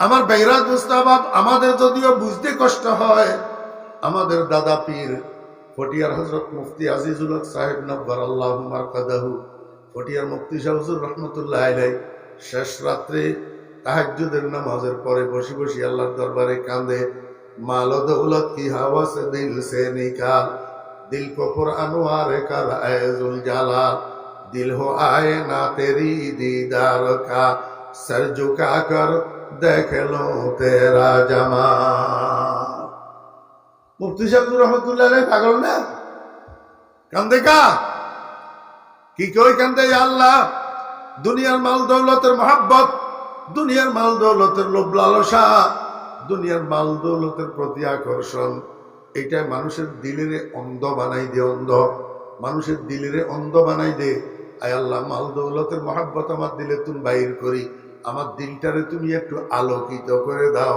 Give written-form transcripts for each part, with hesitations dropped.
আমার বাইরাজ মুস্তাহাব, আমাদের যদিও বুঝতে কষ্ট হয়, আমাদের দাদা পীর ফটিয়ার হযরত মুফতি আজিজুল হক সাহেব নব্বারাল্লাহু মারকাদাহু, ফটিয়ার মুফতি শাহ হুজুর রহমতুল্লাহ আলাইহি শেষ রাত্রে তাহাজ্জুদের নামাজের পরে বসে বসে আল্লাহর দরবারে কাঁদে, মাল ও দৌলত কি হাওয়া সে দিল সে নিকাল, दिल को पुरानवार कर ऐजुल जाला, दिल हो आए ना तेरी दीदार का, सर झुका कर देख लो तेरा जमाल। मुफ्ती साहब रहमतुल्लाह अलैह पागल ना কান্দে কা কি কই কান্দে? আল্লাহ, দুনিয়ার মাল দৌলতের মহব্বত, দুনিয়ার মাল দৌলতের লোভ লালসা, দুনিয়ার মাল দৌলতের প্রতি আকর্ষণ, এইটা মানুষের দিলেরে অন্ধ বানাই দে, অন্ধ মানুষের দিলেরে অন্ধ বানাই দে। আয় আল্লাহ, মাল দৌলতের মহব্বত আমার দিলে তুমি বাইর করি, আমার দিলটারে তুমি একটু আলোকিত করে দাও।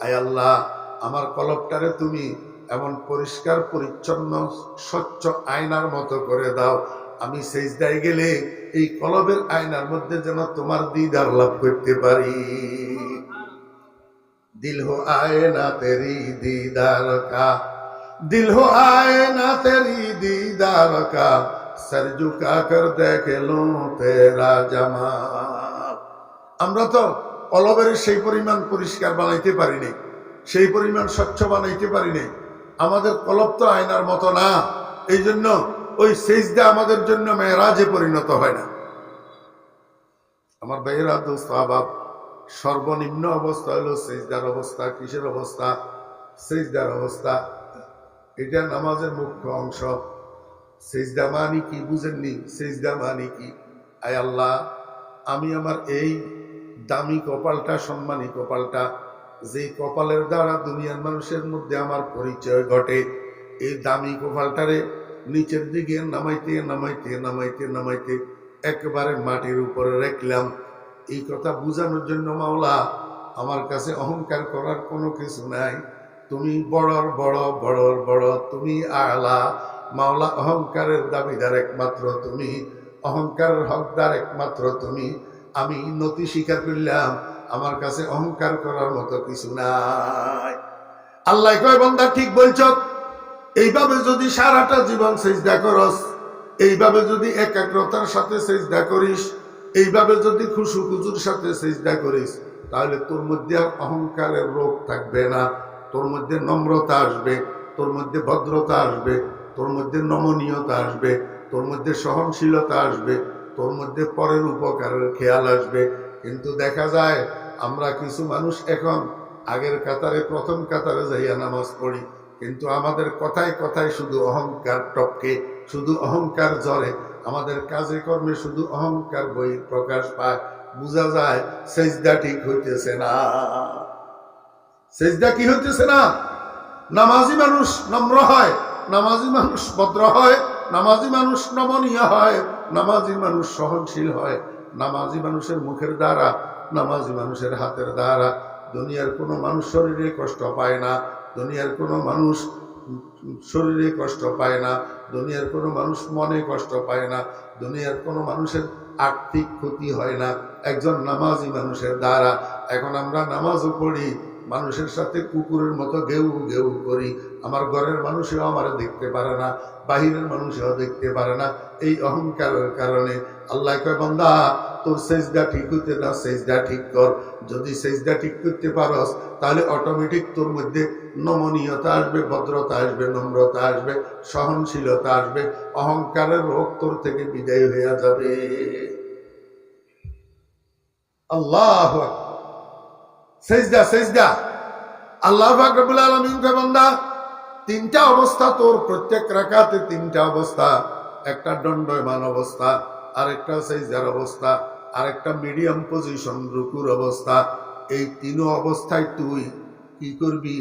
আয় আল্লাহ, আমার কলবটারে তুমি এমন পরিষ্কার পরিচ্ছন্ন স্বচ্ছ আয়নার মতো করে দাও, আমি সেজদায় গেলে এই কলবের আয়নার মধ্যে যেন তোমার দিদার লাভ করতে পারি। दिल हो आए ना तेरी दीदार का, दिल हो आए ना तेरी दीदार का, सर झुका कर देख लो तेरा जमाल। আমরা তো কলবের সেই পরিমাণ পরিষ্কার বানাইতে পারি নাই, সেই পরিমাণ স্বচ্ছ বানাইতে পারি নাই। আমাদের কলব তো আয়নার মতো না, এই জন্য ওই সেজদা আমাদের জন্য মেরাজে পরিণত হয় না। আমার ভাইয়েরা, দোস্ত আহবাব, সর্বনিম্ন অবস্থা হলো সেজদার অবস্থা। কিসের অবস্থা? সেজদার অবস্থা। এটা নামাজের মুখ্য অংশ। সেজদা মানি কি বুঝেননি? সেজদা মানি কি? আয় আল্লাহ, আমি আমার এই দামি কপালটা, সম্মানী কপালটা, যে কপালের দ্বারা দুনিয়ার মানুষের মধ্যে আমার পরিচয় ঘটে, এই দামি কপালটারে নিচের দিকে নামাইতে নামাইতে নামাইতে নামাইতে একেবারে মাটির উপরে রাখলাম। এই কথা বুঝানোর জন্য, মাওলা, আমার কাছে অহংকার করার কোনো কিছু নাই, তুমি বড়র বড়, বড়র বড়, তুমি আলা। মাওলা, অহংকারের দাবিদার একমাত্র তুমি, অহংকারের হকদার একমাত্র তুমি। আমি নতি স্বীকার করলাম, আমার কাছে অহংকার করার মতো কিছু নাই। আল্লাহ কয়, বান্দা ঠিক বলছ, এইভাবে যদি সারাটা জীবন সেজদা করস, এইভাবে যদি একাগ্রতার সাথে সেজদা করিস, এইভাবে যদি খুশুখুজুর সাথে সেজদা করিস, তাহলে তোর মধ্যে আর অহংকারের রোগ থাকবে না। তোর মধ্যে নম্রতা আসবে, তোর মধ্যে ভদ্রতা আসবে, তোর মধ্যে নমনীয়তা আসবে, তোর মধ্যে সহনশীলতা আসবে, তোর মধ্যে পরের উপকারের খেয়াল আসবে। কিন্তু দেখা যায় আমরা কিছু মানুষ এখন আগের কাতারে, প্রথম কাতারে যাইয়া নামাজ পড়ি, কিন্তু আমাদের কথায় কথায় শুধু অহংকার টপকে, শুধু অহংকার জ্বরে, আমাদের কাজে কর্মে শুধু অহংকার বই প্রকাশ পায়। বোঝা যায় সেজদা ঠিক হইতেছে না। সেজদা কি হইতেছে না? নামাজি মানুষ নম্র হয়, নামাজি মানুষ ভদ্র হয়, নামাজি মানুষ নমনীয় হয়, নামাজি মানুষ সহনশীল হয়, নামাজি মানুষের মুখের দ্বারা, নামাজি মানুষের হাতের দ্বারা দুনিয়ার কোনো মানুষ শরীরে কষ্ট পায় না, দুনিয়ার কোনো মানুষ শরীরে কষ্ট পায় না, দুনিয়ার কোনো মানুষ মনে কষ্ট পায় না, দুনিয়ার কোনো মানুষের আর্থিক ক্ষতি হয় না একজন নামাজি মানুষের দ্বারা। এখন আমরা নামাজও পড়ি, মানুষের সাথে কুকুরের মতো গেউ গেউ করি। আমার ঘরের মানুষেও আমার দেখতে পারে না, বাহিরের মানুষেও দেখতে পারে না, এই অহংকারের কারণে। আল্লাহ কয়, বান্দা, তোর সেজদা ঠিক হইতে না, সেজদা ঠিক কর। যদি সেজদা ঠিক করতে পারস, তাহলে অটোমেটিক তোর মধ্যে নমনীয়তা আসবে, ভদ্রতা আসবে, নম্রতা আসবে, সহনশীলতা আসবে, অহংকারের রোগ তোর থেকে বিদায় হয়ে যাবে। আল্লাহু আকবার। সেজদা, সেজদা। আল্লাহ পাক রব্বুল আলামিন কয়, বান্দা, তিনটা অবস্থা তোর, প্রত্যেক রাকাতে তিনটা অবস্থা। একটা দণ্ডায়মান অবস্থা, আরেকটা সেজদার অবস্থা, আরেকটা মিডিয়াম পজিশন রুকুর অবস্থা। এই তিন অবস্থায় তুই কি করবি?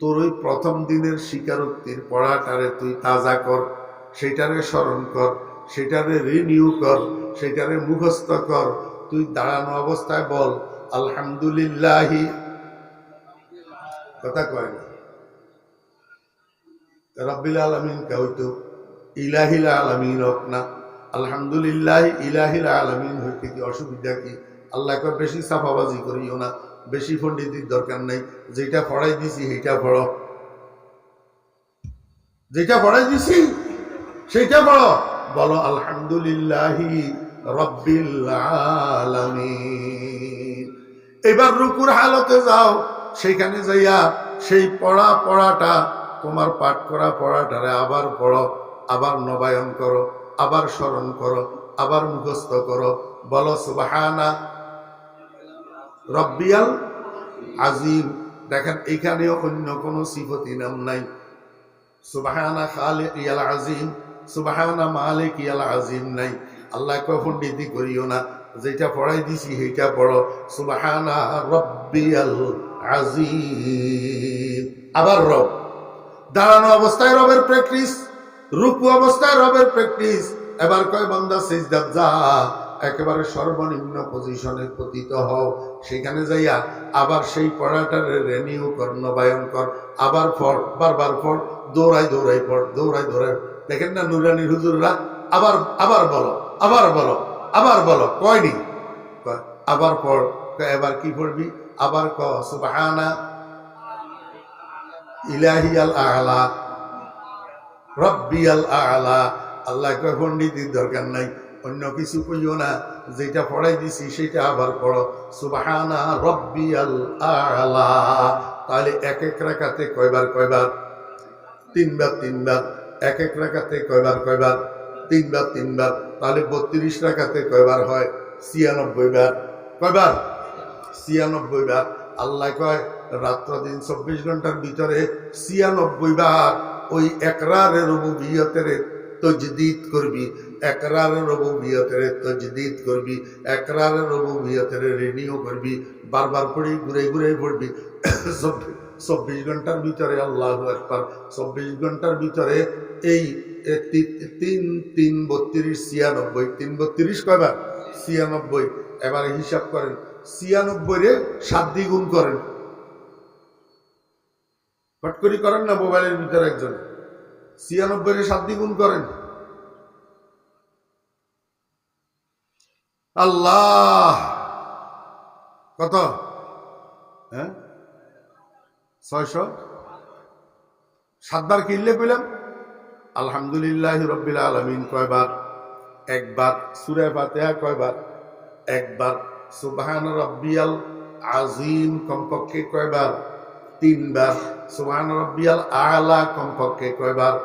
তোর ওই প্রথম দিনের স্বীকারোক্তির পড়াটারে তুই তাজা কর, সেটারে স্মরণ কর, সেটারে রিনিউ কর, সেটারে মুখস্থ কর। তুই দাঁড়ানো অবস্থায় বল, আলহামদুলিল্লাহি, কথা কয় না, রাব্বিল আলামিন কা হইতো ইলাহিল আলামিন হোক না, আলহামদুলিল্লাহ ইলাহিল আলামিন হইতে কি অসুবিধা কি? আল্লাহ কয়, বেশি সাফাবাজি করিও না, বেশি পণ্ডিতির দরকার নাই, যেটা পড়াই দিছি সেইটা পড়ো, যেটা পড়াই দিছি সেইটা পড়ো। বলো আলহামদুলিল্লাহি রাব্বিল আলামিন। এবার রুকুর হালতে যাও, সেখানে যাইয়া সেই পড়াটা তোমার পাঠ করা পড়াটারে আবার পড়ো, আবার নবায়ন করো, আবার স্মরণ করো, আবার মুখস্থ করো। বলো সুবহানা রব্বিয়াল আজিম। দেখেন এখানেও অন্য কোনো সিফতি নাম নাই। সুবহানা খালিকিয়াল আজিম, সুবহানা মালিকিয়াল আজিম নাই। আল্লাহ কয় পণ্ডিতি করিও না, যেটা পড়াই দিছি সেইটা পড়ো, সুবহানা রব্বিয়াল আজিম। আবার রব, দাঁড়ানো অবস্থায় রবের প্র্যাকটিস, রুকু অবস্থায় রবের প্র্যাকটিস। এবার কয় বান্দা সিজদাত যা, একেবারে সর্বনিম্ন পজিশনে পতিত হও, সেখানে যাইয়া আবার সেই পড়াটার রেনিউ কর, নবায়ন কর, আবার পড়, বারবার পড়, দৌড়াই দৌড়াই পড়, দৌড়াই দৌড়াই। দেখেন না নুরানির হুজুররা আবার আবার বলো, আবার বলো, আবার বলো, কয়নি আবার পড়। এবার কি পড়বি? আবার ক সুবহানা ইলাহিয়াল আ'লা রব্বিয়াল আ'লা। আল্লাহ কয় পণ্ডিতির দরকার নাই, অন্য কিছু কইও না, যেটা পড়াই দিছি সেটা আবার পড়ো, সুবহানা রব্বিয়াল আ'লা। তাহলে এক এক রাকাতে কয়বার কয়বার? তিনবার তিনবার। এক এক রাকাতে কয়বার কয়বার? তিনবার তিনবার। তাহলে 32 রাকাতে কয়বার হয়? 96 বার। কয়বার? 96 বার। আল্লাহ কয় রাত্র দিন 24 ঘন্টার ভিতরে 96 বার ওই একরারের রুবুবিয়তের তজদীদ করবি, একরারের রুবুবিয়তের তজদীদ করবি, একরারের রুবুবিয়তের রিনিউ করবি, বারবার পড়ি, ঘুরে ঘুরে পড়বি। 24 ঘন্টার ভিতরে আল্লাহু আকবার, 24 ঘন্টার ভিতরে এই 3 3 32 96, 3 32 কয়বার? 96। এবারে হিসাব করেন, 96 রে 7 দিয়ে গুণ করেন, ফটকরি করেন না মোবাইলের ভিতরে একজন, 96 রে 7 দিয়ে গুণ করেন। আল্লাহ কত? হ্যাঁ 600। 7 বার কিনলে পেলাম আলহামদুলিল্লাহ রব্বিল আলামিন কয়বার? একবার। সূরা ফাতিহা কয়বার? একবার। সুবহান রব্বিয়াল আজিম কমপক্ষে কয়বার? 3 বার। সুবহান রব্বিয়াল আ'লা কমপক্ষে কয়বার?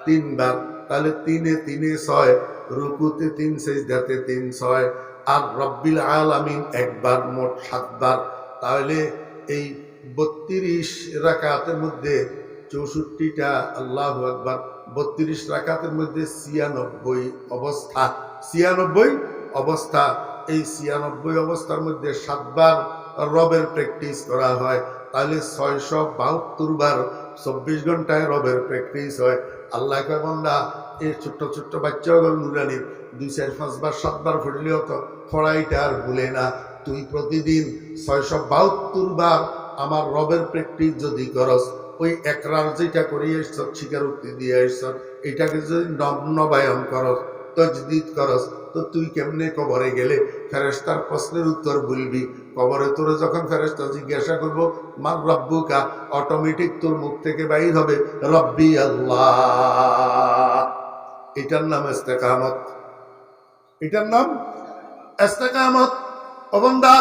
3 বার। তাহলে 3 এ 3 এ 6, রুকুতে 3, সিজদাতে 3, 6, আর রব্বিল আলামিন একবার, মোট 7 বার। তাহলে এই 32 রাকাতের মধ্যে 64টা আল্লাহু আকবার, 32 রাকাতের মধ্যে 96 অবস্থা, 96 অবস্থা। এই 96 অবস্থার মধ্যে 7 বার রবের প্র্যাকটিস করা হয়, তাহলে 672 বার 24 ঘন্টায় রবের প্র্যাকটিস হয়। আল্লাহ কয় বান্দা এই ছোট্ট ছোট্ট বাচ্চাগুলো নুরানির 2 4 5 বার 7 বার পড়লেও তো পড়াইটা আর ভুলে না। তুই প্রতিদিন 672 বার আমার রবের প্র্যাকটিস যদি করস, ওই একরার যেটা করিয়ে এসছ, স্বীকারোক্তি দিয়ে এসছ, এটাকে যদি নবায়ন করস, তজদীদ করস, তো তুই কেমনে কবরে গেলে ফেরেশতার প্রশ্নের উত্তর বলবি? কবরে তোরে যখন ফেরেশতা জিজ্ঞাসা করবো মার রব্বুকা, অটোমেটিক তোর মুখ থেকে বাইর হবে রব্বি আল্লাহ। এটার নাম ইস্তেকামত, এটার নাম ইস্তেকামত। ও বান্দা,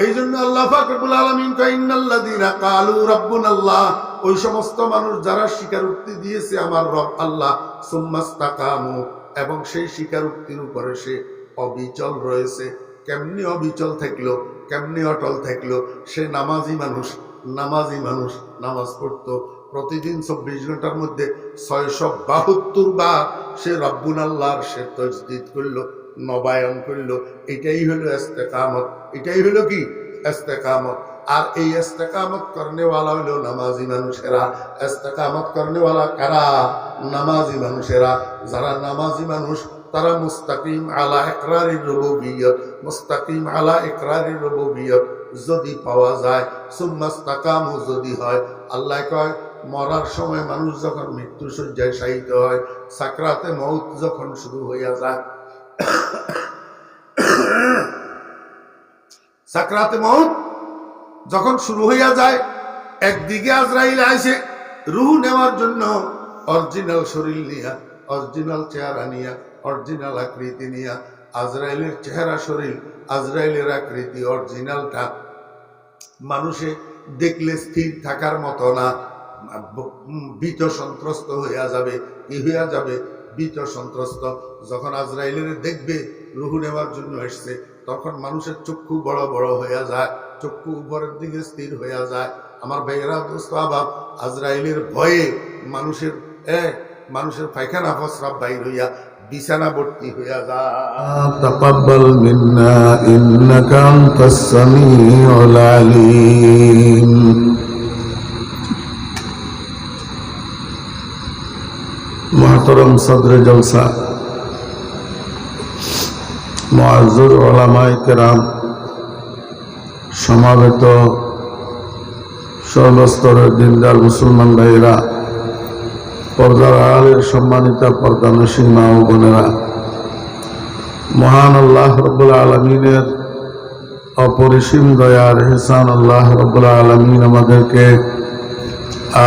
এই জন্য আল্লাহ পাক রব্বুল আলামিন কয় ইন্নাল্লাযীনা ক্বালু রাব্বুনাল্লাহ, ওই সমস্ত মানুষ যারা স্বীকারোক্তি দিয়েছে আমার রব আল্লাহ, সুম্মাস্তাকামু, এবং সেই স্বীকারোক্তির উপরে সে অবিচল রয়েছে। কেমনি অবিচল থাকলো, কেমনি অটল থাকলো? সে নামাজি মানুষ, নামাজি মানুষ, নামাজ পড়তো প্রতিদিন 24 ঘন্টার মধ্যে 672 বার সে রব্বুন আল্লাহর সে তজদীদ করলো, নবায়ন করলো। এটাই হলো ইস্তেকামত, এটাই হলো কি? ইস্তেকামত। আর এই ইস্তেকামত করনেওয়ালা হলো নামাজি মানুষেরা। ইস্তেকামত করনেওয়ালা কারা? নামাজি মানুষেরা। যারা নামাজি মানুষ তারা মুস্তাকিম আলা ইকরারির রুবুবিয়্যত, মুস্তাকিম আলা ইকরারির রুবুবিয়্যত যদি পাওয়া যায়, সুম্মাস্তাকামু যদি হয়। আল্লাহ কয় মরার সময় মানুষ যখন মৃত্যু শয্যায় শায়িত হয়, সাকরাতে মউত যখন শুরু হইয়া যায়, সাকরাতে মউত যখন শুরু হইয়া যায়, একদিকে আজরাইল আইসে রুহ নেওয়ার জন্য, অরিজিনাল শরীর নিয়া, অরিজিনাল চেহারা নিয়া, অরিজিনাল আকৃতি নিয়া। আজরাইলের চেহারা শরীর, আজরাইলের আকৃতি অরিজিনালটা মানুষে দেখলে স্থির থাকার মতো না, ভীত সন্ত্রস্ত হইয়া যাবে। কি হইয়া যাবে? ভীত সন্ত্রস্ত। যখন আজরাইলের দেখবে রুহু নেওয়ার জন্য এসছে, তখন মানুষের চক্ষু বড় বড় হইয়া যায়, চক্ষু উপরের দিকে স্থির হইয়া যায়। আমার ভাইয়েরা, দোস্ত আবাব, আজরাইলের ভয়ে মানুষের পায়খানা প্রস্রাব বাইর হইয়া বিছানা ভর্তি হইয়া যায়। তাকাব্বাল মিন্না ইন্নাকা আনতাস সামিউল আলিম। মুহতারাম সদরে জলসা, মুআজ্জির উলামায়ে কেরাম, সমাবেত সর্বস্তরের দিনদার মুসলমান ভাইয়েরা, পর্দার আড়ালের সম্মানিতা পর্দানসীন মা ও বোনেরা, মহান আল্লাহ রাব্বুল আলামিনের অপরিসীম দয়ার ইহসান আল্লাহ রাব্বুল আলামিন আমাদেরকে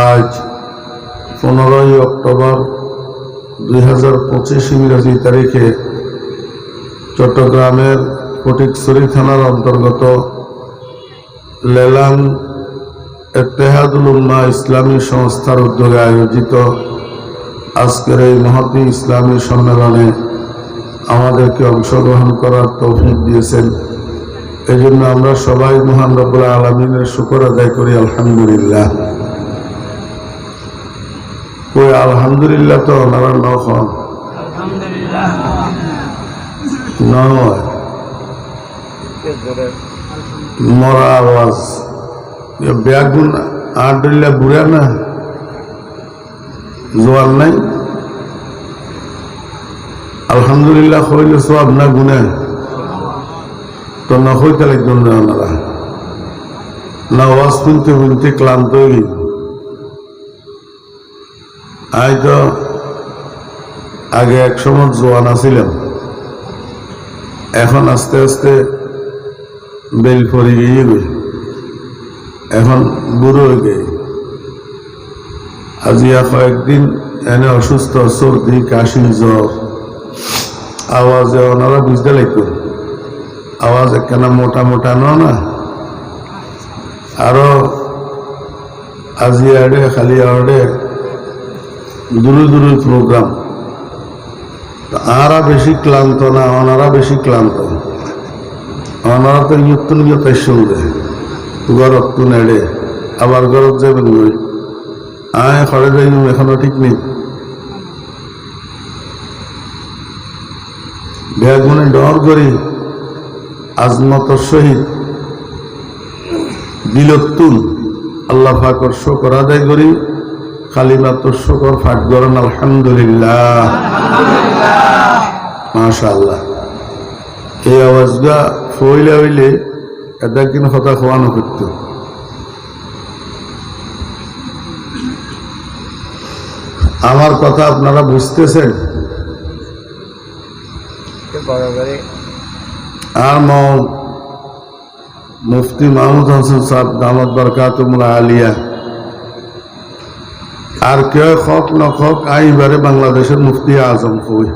আজ 15ই অক্টোবর 2025 ইংরেজি তারিখে চট্টগ্রামের ফটিকছড়ি থানার অন্তর্গত লেলাং ইত্তেহাদুল উম্মাহ ইসলামী সংস্থার উদ্যোগে আয়োজিত আজকের এই মহতী ইসলামী সম্মেলনে আমাদেরকে অংশগ্রহণ করার তৌফিক দিয়েছেন। এই জন্য আমরা সবাই মহান রব্বুল আলামিনের শুকর আদায় করি, আলহামদুলিল্লাহ। কই আলহামদুলিল্লাহ তো ওনারা নখন নয়, মরা আওয়াজ ব্যাগুন আট দিল্লা বুড়া না, জোয়ার নাই। আলহামদুলিল্লাহ হইলে সব না গুনে তো না হইতে লাগবেন না ওনারা, না আওয়াজ শুনতে শুনতে ক্লান্ত হয়ে গেল। আই তো আগে এক সময় জোয়ান আছিলাম, এখন আস্তে আস্তে বেল ফরি গিয়ে গই, এখন বুড়ো হয়ে গে। আজিয়া কয়েকদিন এনে অসুস্থ, সর্দি কাশি জ্বর, আওয়াজে ওনারা বুঝতে লাগতো আওয়াজ একখানা মোটা মোটা না, আরো আজিয়া আড়ে খালি আড়ে দূরে দূরে প্রোগ্রাম। আরা বেশি ক্লান্ত না, ওনারা বেশি ক্লান্ত। ওনারা তো ইয়তুন ইয়তাই শুনবে গরত তু নেড়ে, আবার গরত যাবেন গই, আয় খড়ে যাই এখনো ঠিক নেই। বেগুনে ডর করি আজমতর সহিত দিলতুন আল্লাহ পাকর শুকর আদায় করি, কালিমাতুর শুকর পাঠ করেন আলহামদুলিল্লাহ, মাশাআল্লাহ। এই আওয়াজটা ফইলে হইলে এটা কিন্তু কথা খোয়ানো করত। আমার কথা আপনারা বুঝতেছেন? আর মুফতি মাহমুদ হাসান সাহেব দামত বরকাতুহুল আলিয়া, আর কেউ খক নখক আইবারে বাংলাদেশের মুফতি আজম কই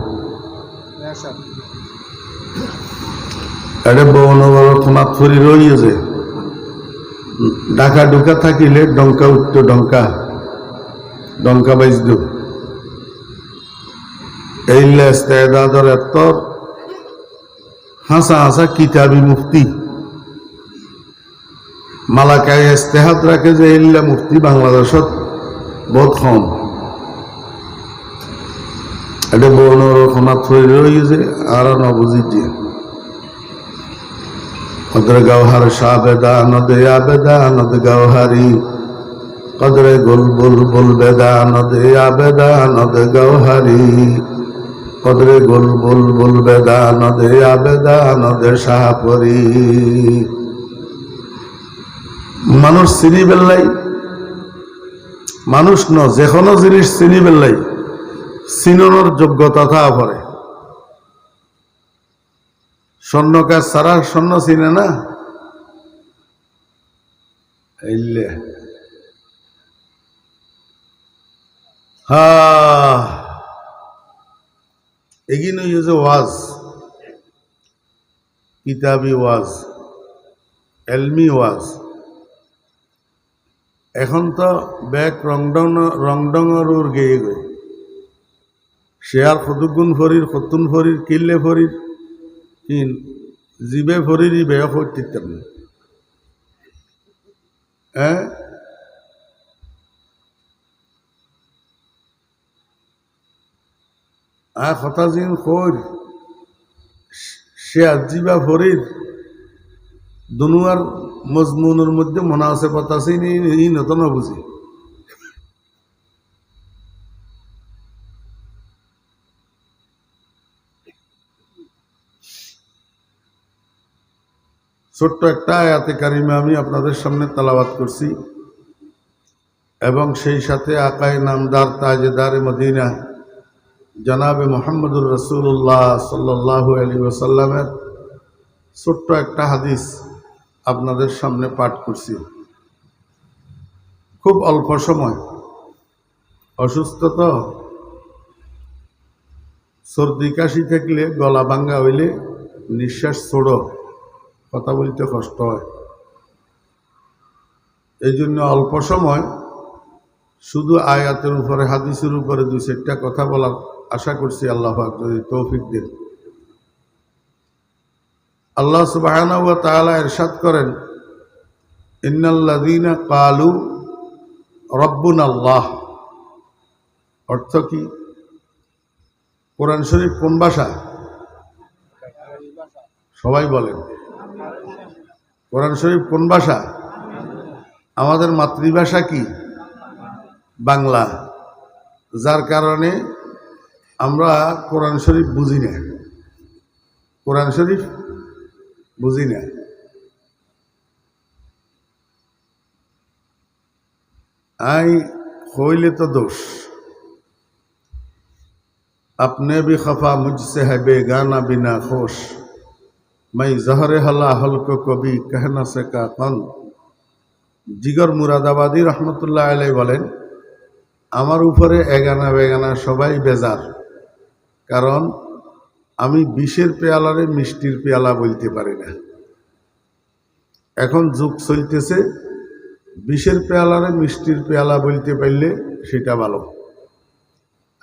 এটা বনগর খোনাত ফরি রইছে। ঢাকা ঢুকা থাকিলে ডঙ্কা উঠত, ডঙ্কা ডঙ্কা বাজত। এইলে ইস্তেদাদর এত্তর হাসা হাসা কিতাবি মুফতি মালাকায় ইস্তেহাদ রাখে যে এইলা মুফতি বাংলাদেশত বহুত কম। এটা বনগর খোনাত ফরি রইছে আর নবুঝিছে। কদরে গওহার শাহবেদানদ আবেদানদ গওহারি, কদরে গুল বুলবুল বেদানদ আবেদানদ গওহারি, কদরে গুল বুলবুল বেদানদ আবেদানদ শাহপরি। মানুষ চিনি বেল্লাই, মানুষ ন যে কোনো জিনিস চিনি বেল্লাই চিননোর যোগ্যতা থাকা পরে। স্বর্ণ কাজ ছাড়া স্বর্ণ চিনে না, এইলে হ্যাঁ এগিয়ে যে ওয়াজ কিতাবি ওয়াজ এলমি ওয়াজ এখন তো ব্যাগ রংডঙর গেয়ে গই সে আর কতগুণ ফরির কতুন ফরির কিল্লে ফরির কিন জিবে ফরিরই বেয়া করতে না হ্যাঁ আর কথা জিন কর সে আজিবা ফরির দুনুয়ার মজমুনের মধ্যে মুনাসেবত আছে ই নতুন বুঝি ছোট্ট একটা আয়াতে কারিমা আমি আপনাদের সামনে তেলাওয়াত করছি এবং সেই সাথে আকায়ে নামদার তাজেদারে মদিনা জনাবে মুহাম্মদুর রাসূলুল্লাহ সাল্লাল্লাহু আলাইহি ওয়াসাল্লামের ছোট্ট একটা হাদিস আপনাদের সামনে পাঠ করছি। খুব অল্প সময় অসুস্থ তো সর্দি কাশি থাকলে গলা ভাঙ্গা হইলে নিঃশ্বাস ছোড়ো কথা বলতে কষ্ট হয় এই জন্য অল্প সময় শুধু আয়াতের উপরে হাদিসের উপরে দুই চারটা কথা বলার আশা করছি আল্লাহ পাক যদি তৌফিক দেন। আল্লাহ সুবহানাহু ওয়া তাআলা ইরশাদ করেন ইন্নাল্লাযীনা ক্বালু রাব্বুনাল্লাহ অর্থ কি কোরআন শরীফ কোন ভাষা সবাই বলেন কোরআন শরীফ কোন ভাষা আমাদের মাতৃভাষা কি বাংলা যার কারণে আমরা কোরআন শরীফ বুঝি না কোরআন শরীফ বুঝি না আই হইলে তো দোষ अपने भी खफा मुझसे है बेगाना बिना खोश मैं जहर हला हल्को कभी कह न सका कन जिगर मुरादाबादी रहमतुल्लाह अलैहि বলেন আমার উপরে এগানা বেগানা সবাই বেজার কারণ আমি বিষের পেয়ালারে মিষ্টির পেয়ালা বলতে পারি না এখন যুগ চলতেছে বিষের পেয়ালারে মিষ্টির পেয়ালা বলতে পারলে সেটা ভালো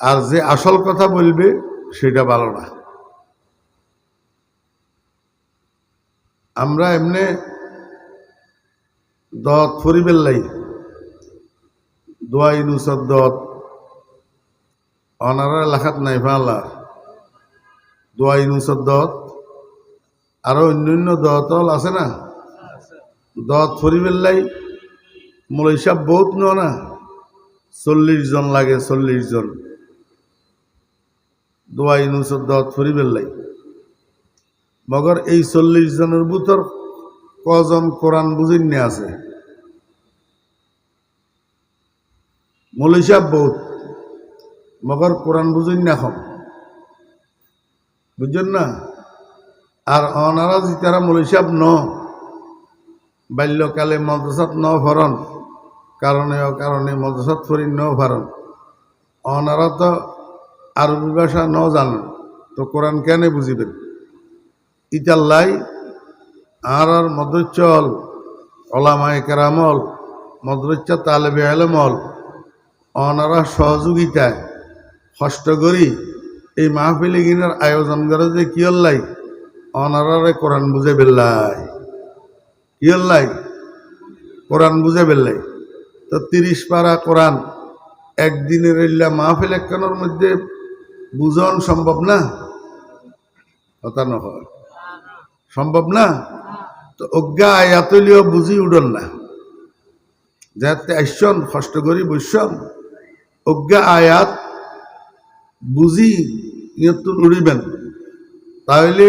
আর যে আসল কথা বলবে সেটা ভালো না আমরা এমনি দত ফরিবেল্লাই দোয়া ইনুসর দত অনারা লেখাত নাই ভাল্লা দোয়া ইনুসর দত আরো অন্যান্য দতল আছে না দত ফরিবেল্লাই মৌলাই সাহেব বহুত না 40 জন লাগে 40 জন দোয়া ইনুসর দত ফরিবেল্লাই মগর এই 40 জনের ভিতর কজন কোরআন বুঝিনে আছে মৌলাই সাহেব বহুত মগর কোরআন বুঝিন না এখন বুঝছেন না আর অনারা জিতারা মৌলাই সাহেব বাল্যকালে মদ্রাসাত ভরণ কারণে মদ্রাসাত ফরি ভরণ অনারা তো আরবি ভাষা জানেন তো কোরআন কেন বুঝিবেন ইতাল্লাই আর মদরচল ওলামায়ে কেরামল মদরচা তালেবে আলেমল অনারা সহযোগিতায় কষ্ট করি এই মাহফিলে গিনার আয়োজন করে যে কি হল্লাই অনারারে কোরআন বুঝে বেল্লাই কি হল্লাই কোরআন বুঝে বেল্লাই তো 30 পারা কোরআন একদিনের ইল্লা মাহফিল একখানোর মধ্যে বুঝন সম্ভব না কথা নহয় সম্ভব না তো অজ্ঞা আয়াতলিও বুঝি উডন না যাতে আসন কষ্ট করি বৈশ্যম অজ্ঞা আয়াত বুঝি ইয়তুন উড়িবেন তাহলে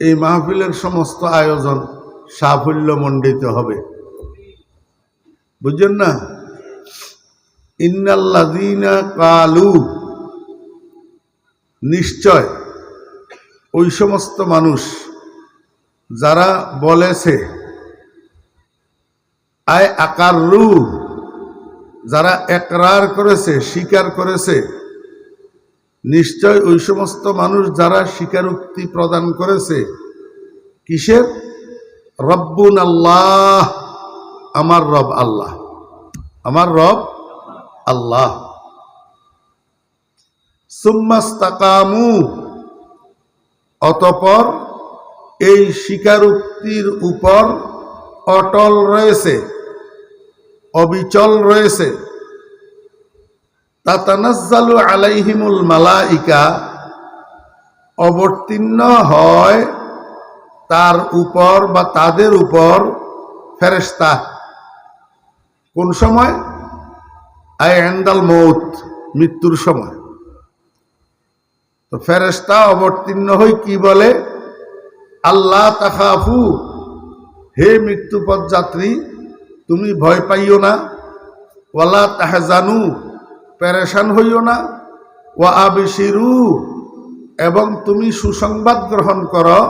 এই মাহফিলের সমস্ত আয়োজন সাফল্যমণ্ডিত হবে বুঝছেন না ইন্নাল্লাযীনা ক্বালু নিশ্চয় ওই সমস্ত মানুষ যারা বলেছে আয় আকাররু, যারা একরার করেছে, স্বীকার করেছে, নিশ্চয় ওই সমস্ত মানুষ যারা স্বীকারোক্তি প্রদান করেছে কিসের? রব্বুন আল্লাহ, আমার রব আল্লাহ, আমার রব আল্লাহ। সুম্মাস্তাকামু, অতঃপর এই স্বীকারোক্তির উপর অটল রয়েছে, অবিচল রয়েছে। তাতানাজ্জালু আলাইহিমুল মালাইকা, অবতীর্ণ হয় তার উপর বা তাদের উপর ফেরেশতা। কোন সময়? আই ইনদাল মউত, মৃত্যুর সময়। তো ফেরেশতা অবতীর্ণ হই কি বলে? আল্লাহ তাখাফু, হে মৃত্যুপথ যাত্রী, তুমি ভয় পাইও না। ওয়ালা তাহজানু, পেরেশান হইও না। ওয়া আবশিরু, এবং তুমি সুসংবাদ গ্রহণ করো।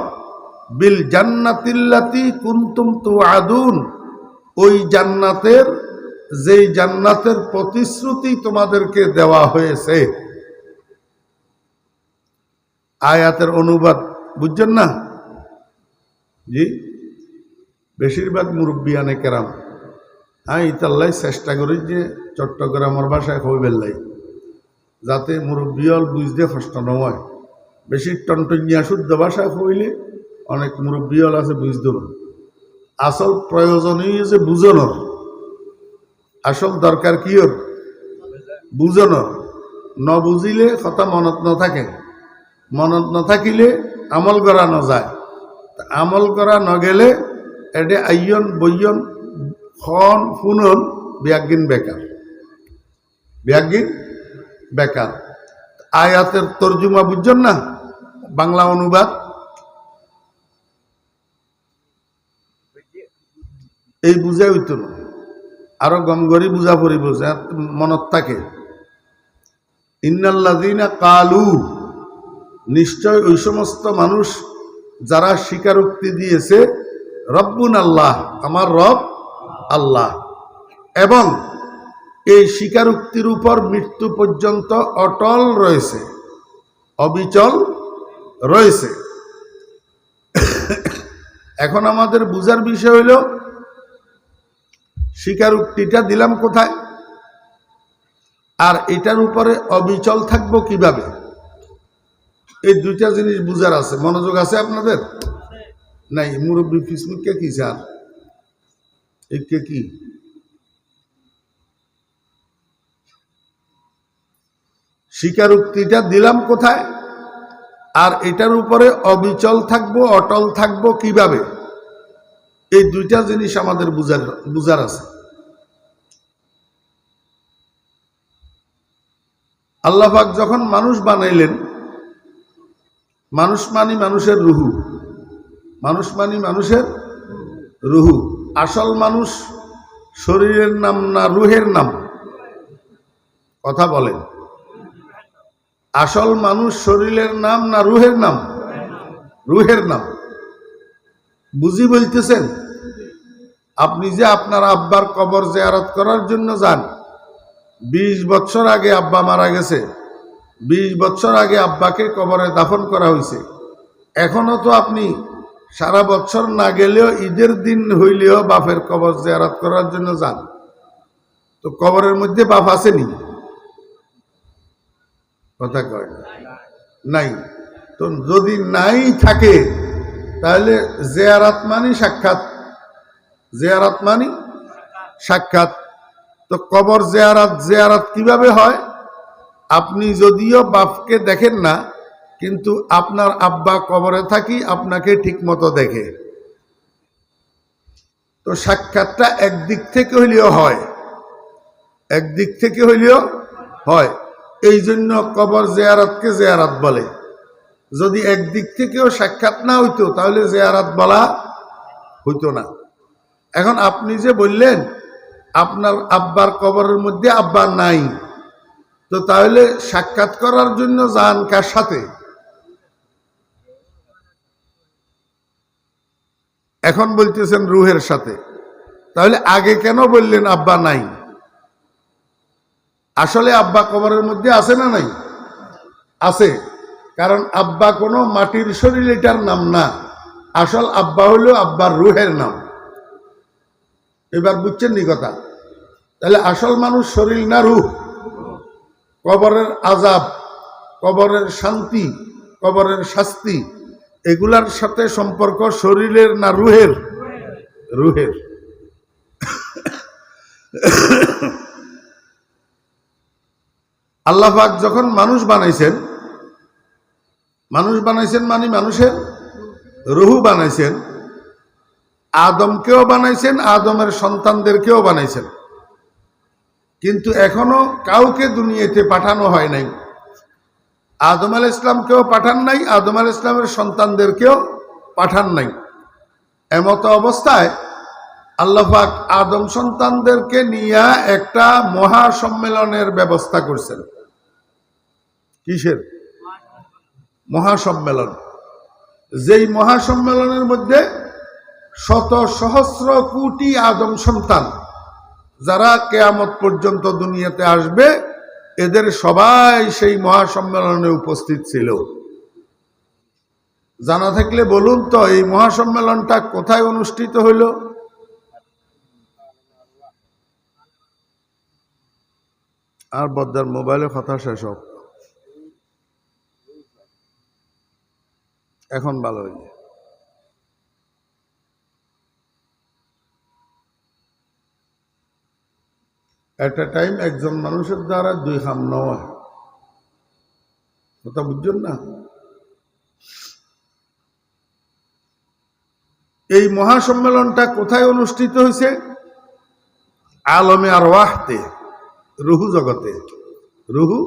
বিল জান্নাতিল্লাতি কুনতুম তুআদুন, ওই জান্নাতের, যেই জান্নাতের প্রতিশ্রুতি তোমাদেরকে দেওয়া হয়েছে। আয়াতের অনুবাদ বুঝছেন না? জি, বেশিরভাগ মুরব্বিয়ানে কেরাম, আমি ইতাল্লাই চেষ্টা করি যে চট্টগ্রামের ভাষায় কইবেন লাই, যাতে মুরব্বিয়ল বুঝতে কষ্ট নয়। বেশি টনটনিয়া শুদ্ধ ভাষায় কইলে অনেক মুরব্বিয়ল আছে বুঝতে না। আসল প্রয়োজনীয় যে বুঝানোর, আসল দরকার কি ওর? বুঝানোর। ন বুঝিলে কথা মনত ন থাকে, মনত ন থাকিলে আমল করা ন যায়, আমল করা ন গেলে এডে আইয়ন বইয়ন খন ফুনন ব্যাগিন বেকার, ব্যাগিন বেকার। আয়াতের তর্জুমা বুঝছেন না? বাংলা অনুবাদ এই বুঝাই হইতো না, আরো গমগরি বুঝা পড়িব মনত থাকে। ইন্নাল্লাযীনা কালু, নিশ্চয় ওই সমস্ত মানুষ যারা স্বীকারোক্তি দিয়েছে রব্বুন আল্লাহ, আমার রব আল্লাহ, এবং এই স্বীকারোক্তির উপর মৃত্যু পর্যন্ত অটল রয়েছে, অবিচল রয়েছে। এখন আমাদের বুঝার বিষয় হইল স্বীকারোক্তিটা দিলাম কোথায়, আর এটার উপরে অবিচল থাকবো কিভাবে? এই দুইটা জিনিস বুঝার আছে। মনোযোগ আছে আপনাদের? নাই? মুরব্বী ফিসমুখকে কি স্যার, একে কি স্বীকারোক্তিটা দিলাম কোথায়, আর এটার উপরে অবিচল থাকবো, অটল থাকবো কিভাবে? এই দুইটা জিনিস আমাদের বুঝার আছে। আল্লাহ পাক যখন মানুষ বানাইলেন, মানুষ মানি মানুষের রুহু, মানুষ মানি মানুষের রুহু। আসল মানুষ শরীরের নাম না রুহের নাম? কথা বলেন। আসল মানুষ শরীরের নাম না রুহের নাম? রুহের নাম। বুঝি বলতেছেন? আপনি যে আপনার আব্বার কবর জিয়ারত করার জন্য যান, 20 বছর আগে আব্বা মারা গেছে, 20 বছর আগে আব্বাকে কবরে দাফন করা হয়েছে, এখনো তো আপনি সারা বছর না গেলেও ঈদের দিন হইলেও বাপের কবর জিয়ারত করার জন্য যান। তো কবরের মধ্যে বাপ আসেনি? কথা কয় না? নাই। তো যদি নাই থাকে তাহলে জিয়ারত মানি সাক্ষাৎ, জিয়ারত মানি সাক্ষাৎ। তো কবর জিয়ারত কিভাবে হয়? আপনি যদিও বাপকে দেখেন না, কিন্তু আপনার আব্বা কবরে থাকি আপনাকে ঠিক মতো দেখে। তো সাক্ষাৎটা একদিক থেকে হইলেও হয়, একদিক থেকে হইলেও হয়। এই জন্য কবর জিয়ারতকে জিয়ারত বলে। যদি একদিক থেকেও সাক্ষাৎ না হইতো তাহলে জিয়ারত বলা হইতো না। এখন আপনি যে বললেন আপনার আব্বার কবরের মধ্যে আব্বা নাই, তো তাহলে সাক্ষাৎ করার জন্য যান কার সাথে? এখন বলতেছেন রুহের সাথে। তাহলে আগে কেন বললেন আব্বা নাই? আসলে আব্বা কবরের মধ্যে আছে না নাই? আছে। কারণ আব্বা কোনো মাটির শরীর এটার নাম না, আসল আব্বা হলো আব্বার রুহের নাম। এবার বুঝছেন নি কথা? তাহলে আসল মানুষ শরীর না রুহ? কবরের আযাব, কবরের শান্তি, কবরের শাস্তি এগুলার সাথে সম্পর্ক শরীরের না রুহের? রুহের। আল্লাহ পাক যখন মানুষ বানাইছেন মানে মানুষের রুহু বানাইছেন, আদমকেও বানাইছেন, আদমের সন্তানদেরকেও বানাইছেন, কিন্তু এখনো কাউকে দুনিয়াতে পাঠানো হয় নাই। আদম আলাইহিস সালামকেও পাঠান নাই, আদম আলাইহিস সালামের সন্তানদেরকেও পাঠান নাই। এমত অবস্থায় আল্লাহ পাক আদম সন্তানদেরকে নিয়ে একটা মহা সম্মেলনের ব্যবস্থা করছেন। কিসের মহাসম্মেলন? যেই মহাসম্মেলনের মধ্যে শত সহস্র কোটি আদম সন্তান যারা কিয়ামত পর্যন্ত দুনিয়াতে আসবে, এদের সবাই সেই মহাসম্মেলনে উপস্থিত ছিল। জানা থাকলে বলুন তো, এই মহাসম্মেলনটা কোথায় অনুষ্ঠিত হইল? আর বদ্দার মোবাইলে কথা শেষ হোক, এখন ভালো হইছে। এট এ টাইম একজন মানুষের দ্বারা দুই খাম নয়, কথা বুঝছেন না? এই মহাসম্মেলনটা কোথায় অনুষ্ঠিত হয়েছে? আলমে আরওয়াহতে, রুহু জগতে। রুহু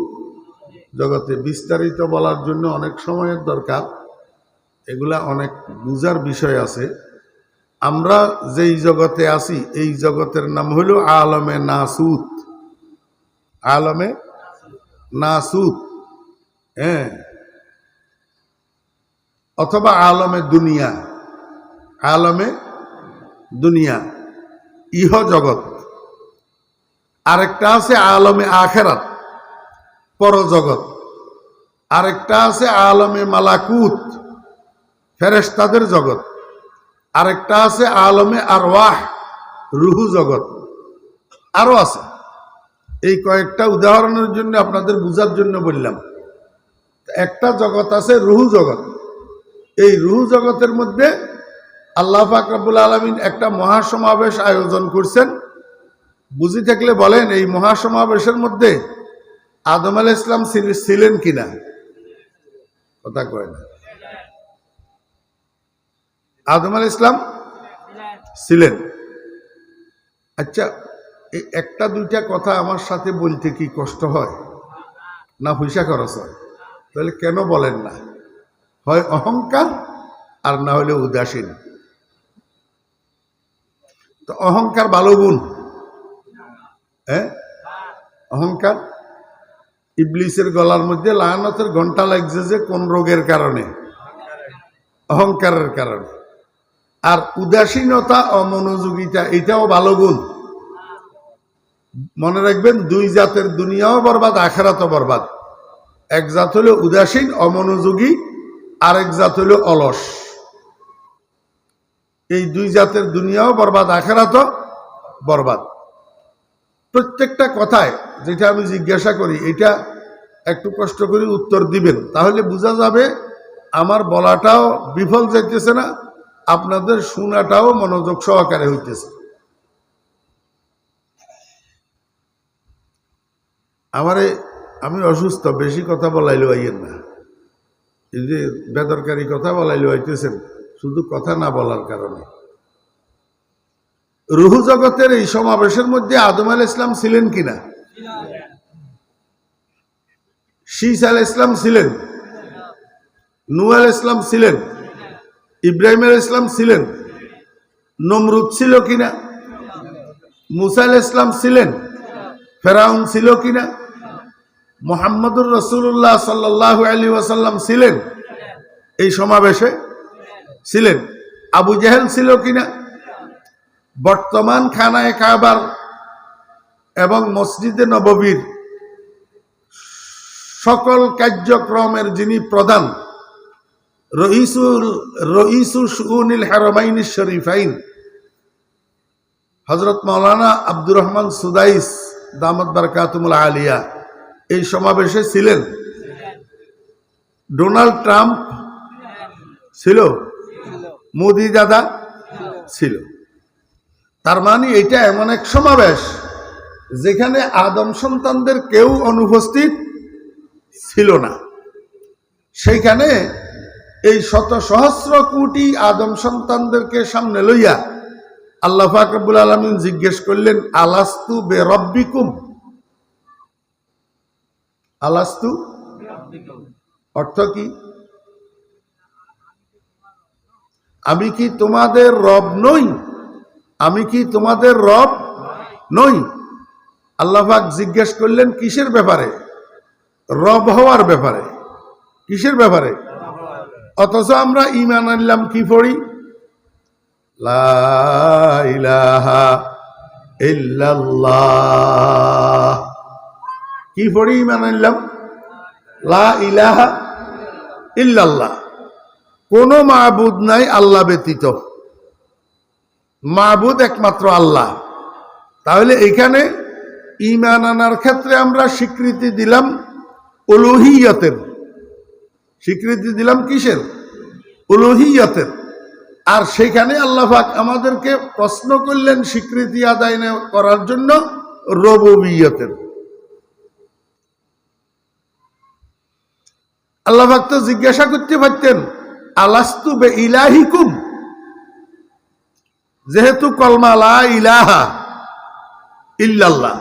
জগতে বিস্তারিত বলার জন্য অনেক সময়ের দরকার, এগুলা অনেক বুঝার বিষয় আছে। আমরা যেই জগতে আছি এই জগতের নাম হইল আলমে নাসুত। আলমে নাসুত, হ্যাঁ, অথবা আলমে দুনিয়া। আলমে দুনিয়া ইহ জগৎ। আরেকটা আছে আলমে আখেরাত, পরজগৎ। আরেকটা আছে আলমে মালাকুত, ফেরেশতাদের জগৎ। আরেকটা আছে আলমে আরওয়াহ, রুহু জগৎ। আরো আছে। এই কয়েকটা উদাহরণের জন্য আপনাদের বুঝার জন্য বললাম। একটা জগৎ আছে রুহু জগৎ। এই রুহু জগতের মধ্যে আল্লাহ পাক রব্বুল আলামিন একটা মহাসমাবেশ আয়োজন করছেন। বুঝি থাকলে বলেন, এই মহাসমাবেশের মধ্যে আদম আলাইহিস সালাম ছিলেন কিনা? কথা কয় না। আদম আলাইহিস সালাম ছিলেন। আচ্ছা, এই একটা দুইটা কথা আমার সাথে বলতে কি কষ্ট হয় না পয়সা খরচ হয়? তাহলে কেন বলেন না? হয় অহংকার আর না হলে উদাসীন। তো অহংকার ভালো গুণ? হ্যাঁ, অহংকার। ইবলিসের গলার মধ্যে লায়ানতের ঘন্টা লাগছে যে কোন রোগের কারণে? অহংকারের কারণে। আর উদাসীনতা, অমনোযোগিতা, এটাও ভালো গুণ। মনে রাখবেন, দুই জাতের দুনিয়াও বরবাদ, আখেরাতও বরবাদ। এক জাত হলো উদাসীন অমনোযোগী, আরেক জাত হলো অলস। এই দুই জাতের দুনিয়াও বরবাদ, আখেরাতও বরবাদ। প্রত্যেকটা কথায় যেটা আমি জিজ্ঞাসা করি, এটা একটু কষ্ট করে উত্তর দিবেন, তাহলে বোঝা যাবে আমার বলাটাও বিফল যাইতেছে না, আপনাদের শোনাটাও মনোযোগ সহকারে হইতেছে। আমি অসুস্থ, বেশি কথা বলাইলে আইয়েন না। এই যে বেদরকারি কথা বলাইলে আইতেছেন শুধু কথা না বলার কারণে। রুহু জগতের এই সমাবেশের মধ্যে আদম আলাইহিস সালাম ছিলেন কিনা? শীস আলাইহিস সালাম ছিলেন, নূহ আলাইহিস সালাম ছিলেন, ইব্রাহিম আলাইহিস সালাম ছিলেন, নমরুদ ছিল কিনা? মুসা আলাইহিস সালাম ছিলেন, ফেরাউন ছিল কিনা? মুহাম্মদুর রাসূলুল্লাহ সাল্লাল্লাহু আলাইহি ওয়াসাল্লাম ছিলেন এই সমাবেশে? ছিলেন। আবু জেহেল ছিল কিনা? বর্তমান খানায়ে কাবার এবং মসজিদে নববীর সকল কার্যক্রমের যিনি প্রধান, রইসু শুউনিল হারামাইন শরীফাইন হযরত মাওলানা আব্দুর রহমান সুদাইস দামাত বারাকাতুহুল আলিয়া এই সমাবেশে ছিলেন। ডোনাল্ড ট্রাম্প ছিল, মোদি দাদা ছিল। তার মানে এটা এমন এক সমাবেশ যেখানে আদম সন্তানদের কেউ অনুপস্থিত ছিল না। সেইখানে এই শত সহস্র কোটি আদম সন্তানদেরকে সামনে লইয়া আল্লাহ পাক রব্বুল আলামিন জিজ্ঞেস করলেন, আলাস্তু বিরাব্বিকুম, আলাস্তু অর্থ কি? আমি কি তোমাদের রব নই? আমি কি তোমাদের রব নই? আল্লাহ পাক জিজ্ঞেস করলেন কিসের ব্যাপারে? রব হওয়ার ব্যাপারে। কিসের ব্যাপারে? অথচ আমরা ঈমান আনলাম কি পড়ি? লা ইলাহা ইল্লাল্লাহ। কি পড়ি ঈমান আনলাম? লা ইলাহা ইল্লাল্লাহ। কোন মাবুদ নাই আল্লাহ ব্যতীত, মাবুদ একমাত্র আল্লাহ। তাহলে এখানে ঈমান আনার ক্ষেত্রে আমরা স্বীকৃতি দিলাম উলুহিয়তের। স্বীকৃতি দিলাম কিসের? উলুহিয়তের। আর সেখানে আল্লাহ পাক আমাদেরকে প্রশ্ন করলেন স্বীকৃতি আদায় করার জন্য রুবুবিয়তের। আল্লাহ পাক তো জিজ্ঞাসা করতে পারতেন আলাস্তু বে ইলাহিকুম, যেহেতু কলমা লা ইলাহা ইল্লাল্লাহ,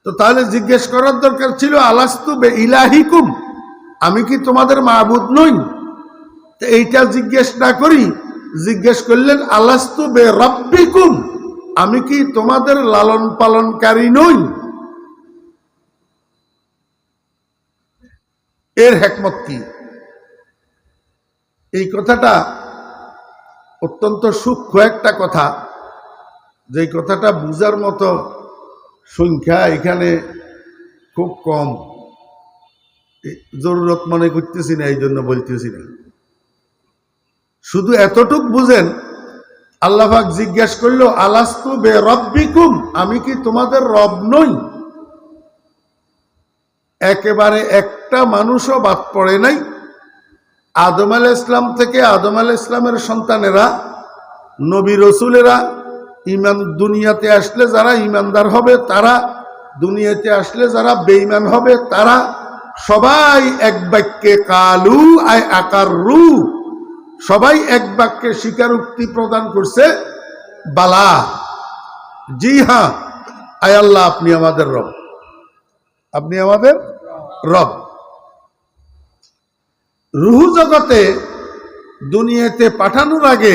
তো তাহলে জিজ্ঞেস করার দরকার ছিল আলাস্তু বে ইলাহিকুম, আমি কি তোমাদের মাবুদ নই? তো এইটা জিজ্ঞেস না করি জিজ্ঞেস করলেন আলাস্তু বে রাব্বিকুম, আমি কি তোমাদের লালন পালনকারী নই? এর হিকমত কি? এই কথাটা অত্যন্ত সূক্ষ্ম একটা কথা, যে কথাটা বুঝার মতো সংখ্যা এখানে খুব কম। জরুরত মনে করতেছি না, এই জন্য বলতেছি না। শুধু এতটুক বুঝেন, আল্লাহ পাক জিজ্ঞেস করলো আলাস্তু বে রব্বিকুম, আমি কি তোমাদের রব নই? একেবারে একটা মানুষও বাদ পড়ে নাই। আদম আলাইহিস সালাম থেকে আদম আলাইহিস সালামের সন্তানেরা, নবী রসুলেরা, ঈমান দুনিয়াতে আসলে যারা ঈমানদার হবে তারা, দুনিয়াতে আসলে যারা বেঈমান হবে তারা, সবাই এক বাক্যে কালু আয় আকাররু, সবাই এক বাক্যে স্বীকারোক্তি প্রদান করছে, বালা, জি হ্যাঁ, আয় আল্লাহ আপনি আমাদের রব, আপনি আমাদের রব। রূহ জগতে দুনিয়াতে পাঠানোর আগে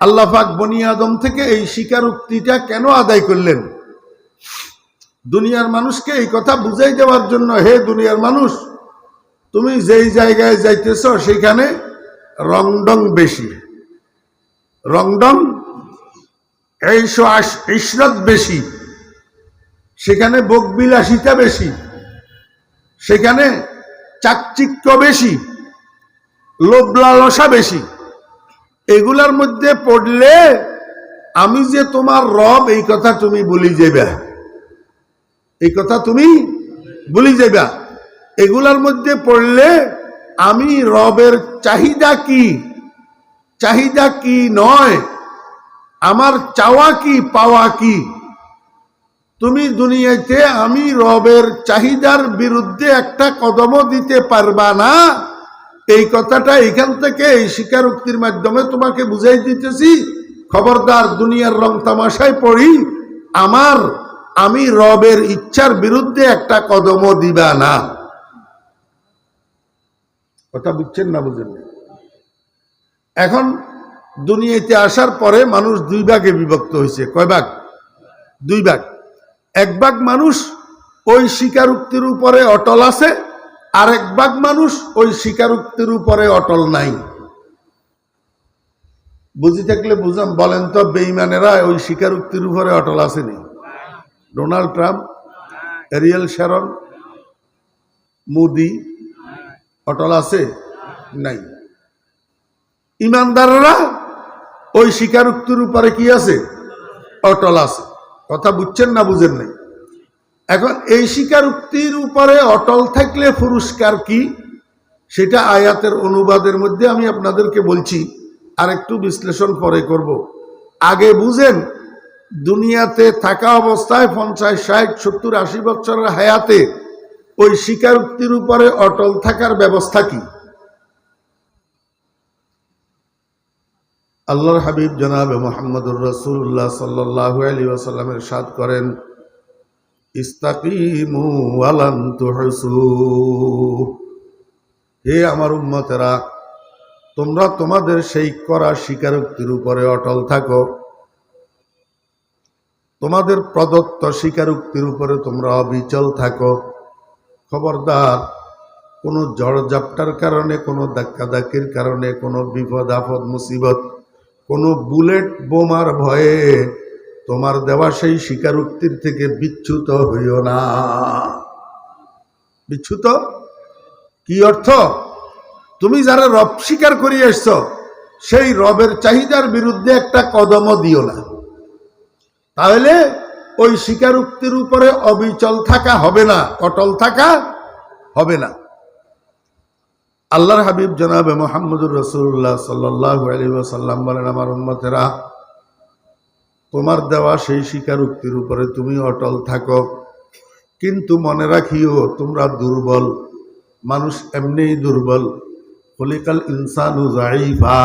আল্লাহ পাক বনি আদম থেকে এই স্বীকারোক্তিটা কেন আদায় করলেন? দুনিয়ার মানুষকে এই কথা বুঝাই দেওয়ার জন্য, হে দুনিয়ার মানুষ, তুমি যেই জায়গায় যাইতেছ সেখানে রংডং বেশি, রংডং ইশরত বেশি, সেখানে ভোগবিলাসিতা বেশি, সেখানে চাকচিক্য বেশি, লোভ লালসা বেশি। এগুলার মধ্যে পড়লে আমি যে তোমার রব এই কথা তুমি ভুলি যাবে, এই কথা তুমি ভুলি যাবে। এগুলার মধ্যে পড়লে আমি রবের চাহিদা কি, চাহিদা কি নয়, আমার চাওয়া কি পাওয়া কি, তুমি দুনিয়াতে আমি রবের চাহিদার বিরুদ্ধে একটা কদমও দিতে পারবা না। এই কথাটা এখান থেকে এই স্বীকারোক্তির মাধ্যমে তোমাকে বুঝাই দিতেছি। খবরদার দুনিয়ার রং তামাশায় পড়ি আমি রবের ইচ্ছার বিরুদ্ধে একটা কদমও দিবা না। কথা বুঝছেন না বুঝেন না? এখন দুনিয়াতে আসার পরে মানুষ দুই ভাগে বিভক্ত হয়েছে। কয় ভাগ? দুই ভাগ। এক ভাগ মানুষ ওই স্বীকারোক্তির উপরে অটল আছে, আর এক ভাগ মানুষ ওই স্বীকারোক্তির উপরে অটল নাই। বুঝি থাকলে বুঝাম, বলেন তো বেঈমানেরা ওই স্বীকারোক্তির উপরে অটল আসেনি? Donald Trump, Ariel Sharon, Modi অটল আছে? নাই। ইমানদাররা ওই স্বীকারোক্তির উপরে কি আছে? অটল আছে। কথা বুঝছেন না বুঝেন নাই? এখন এই স্বীকারোক্তির উপরে অটল থাকলে পুরস্কার কি, সেটা আয়াতের অনুবাদের মধ্যে আমি আপনাদেরকে বলছি, আর একটু বিশ্লেষণ পরে করব। আগে বুঝেন দুনিয়াতে থাকা অবস্থায় 50, 60, 70, 80 বছরের হায়াতে ওই স্বীকারোক্তির উপরে অটল থাকার ব্যবস্থা কি। আল্লাহর হাবিব জনাবে মুহাম্মদুর রাসূলুল্লাহ সাল্লাল্লাহু আলাইহি ওয়াসাল্লাম ইরশাদ করেন, ইস্তাকিমু ওয়ালান তুহসু। হে আমার উম্মতেরা, তোমরা তোমাদের সেই করা স্বীকারোক্তির উপরে অটল থাকো, তোমাদের প্রদত্ত স্বীকারোক্তির উপরে তোমরা অবিচল থাকো। খবরদার কোনো ঝড়ঝাপটার কারণে, কোনো ধাক্কাধাক্কির কারণে, কোনো বিপদ আপদ মুসিবত, কোনো বুলেট বোমার ভয়ে তোমার দেওয়া সেই স্বীকারোক্তির থেকে বিচ্যুত হইও না। বিচ্যুত কি অর্থ? তুমি যারা রব স্বীকার করিয়ে এসছ, সেই রবের চাহিদার বিরুদ্ধে একটা কদমও দিও না। তাহলে ওই স্বীকারোক্তির উপরে অবিচল থাকা হবে না, অটল থাকা হবে না। আল্লাহর হাবিব জনাবে মুহাম্মদুর রাসূলুল্লাহ সাল্লাল্লাহু আলাইহি ওয়াসাল্লাম বলেন, আমার উম্মতেরা, তোমার দেওয়া সেই স্বীকারোক্তির উপরে তুমি অটল থাকো, কিন্তু মনে রাখিও তোমরা দুর্বল। মানুষ এমনিই দুর্বল। খলিকাল ইনসানু যায়ীফা।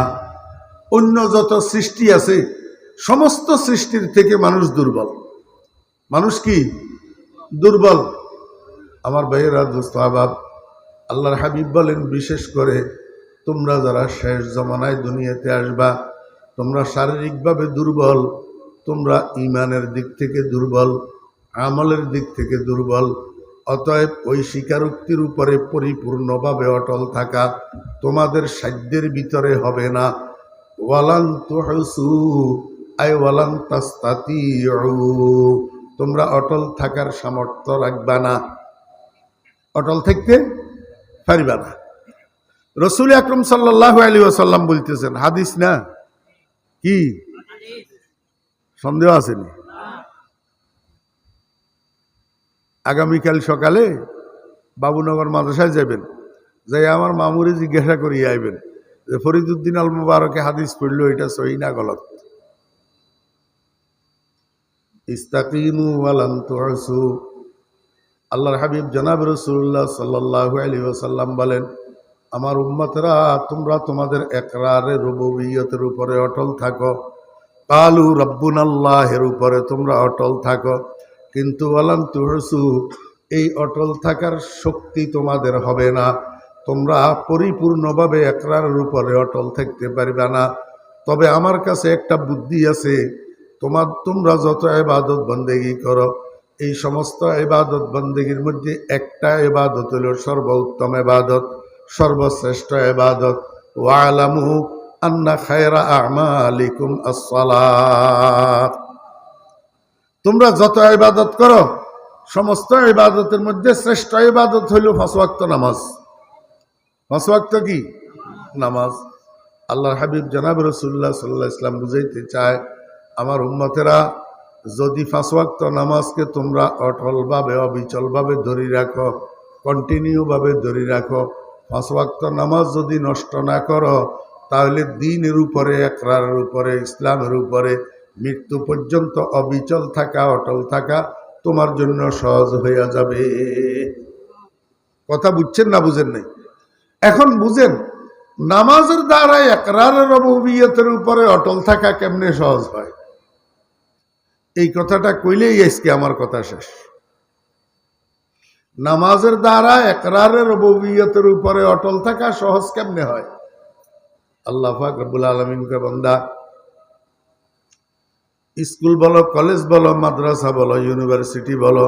অন্য যত সৃষ্টি আছে সমস্ত সৃষ্টির থেকে মানুষ দুর্বল। মানুষ কি দুর্বল? আমার ভাইয়েরা, দোস্ত আহবাব, আল্লাহর হাবিব বলেন, বিশেষ করে তোমরা যারা শেষ জমানায় দুনিয়াতে আসবা, তোমরা শারীরিকভাবে দুর্বল, তোমরা ঈমানের দিক থেকে দুর্বল, আমলের দিক থেকে দুর্বল। অতএব ওই স্বীকারোক্তির উপরে পরিপূর্ণভাবে অটল থাকা তোমাদের সাধ্যের ভিতরে হবে না। ওয়ালান তুহসু আই ওয়ালান তাস্তাতিউ। তোমরা অটল থাকার সামর্থ্য রাখবা না, অটল থাকতে পারিবা না। রাসূল আকরাম সাল্লাল্লাহু আলাইহি ওয়াসাল্লাম বলতেছেন, হাদিস না কি? সন্দেহ আসেনি? আগামীকাল সকালে বাবুনগর মাদ্রাসায় যাবেন, যাই আমার মামুরে জিজ্ঞাসা করিয়ে আইবেন যে ফরিদউদ্দিন আল মুবারকে হাদিস পড়লো, এটা সহি না গলত। ইস্তাকিমু ওয়ালান তুহসু। আল্লাহর হাবিব জনাব রাসূলুল্লাহ সাল্লাল্লাহু আলাইহি ওয়াসাল্লাম বলেন, আমার উম্মতেরা, তোমরা তোমাদের ইকরারে রুবুবিয়তের উপরে অটল থাকো, কালু রব্বুনাল্লাহের উপরে তোমরা অটল থাকো, কিন্তু ওয়ালান তুহসু, এই অটল থাকার শক্তি তোমাদের হবে না। তোমরা পরিপূর্ণভাবে ইকরারের উপরে অটল থাকতে পারবে না। তবে আমার কাছে একটা বুদ্ধি আছে, তোমরা যত ইবাদত বন্দেগী করো, এই সমস্ত ইবাদত বন্দেগীর মধ্যে একটা ইবাদত হলো সর্বোত্তম ইবাদত, সর্বশ্রেষ্ঠ ইবাদত। ওয়ালামু আন্না খায়রা আমালিকুম আস-সালাত। তোমরা যত ইবাদত করো, সমস্ত ইবাদতের মধ্যে শ্রেষ্ঠ ইবাদত হইল 5 ওয়াক্ত নামাজ। 5 ওয়াক্ত কি? নামাজ। আল্লাহর হাবিব জনাব রাসূলুল্লাহ সাল্লাল্লাহু আলাইহি ওয়াসাল্লাম বুঝাইতে চায়, আমার উম্মতেরা, যদি 5 ওয়াক্ত নামাজকে তোমরা অটলভাবে অবিচলভাবে ধরে রাখো, কন্টিনিউভাবে ধরে রাখো, 5 ওয়াক্ত নামাজ যদি নষ্ট না করো, তাহলে দ্বীনের উপরে, ইকরারের উপরে, ইসলামের উপরে মৃত্যু পর্যন্ত অবিচল থাকা, অটল থাকা তোমার জন্য সহজ হয়ে যাবে। কথা বুঝছেন না বুঝেন নাই? এখন বুঝেন নামাজের দ্বারা ইকরারের রুবুবিয়তের উপরে অটল থাকা কেমনে সহজ হয়। এই কথাটা কইলেই আজকে আমার কথা শেষ। নামাজের দ্বারা ইকরারের রুবুবিয়তের উপরে অটল থাকা সহজ কেমনে হয়? আল্লাহ পাক রব্বুল আলামিনকে বান্দা, স্কুল বলো, কলেজ বলো, মাদ্রাসা বলো, ইউনিভার্সিটি বলো,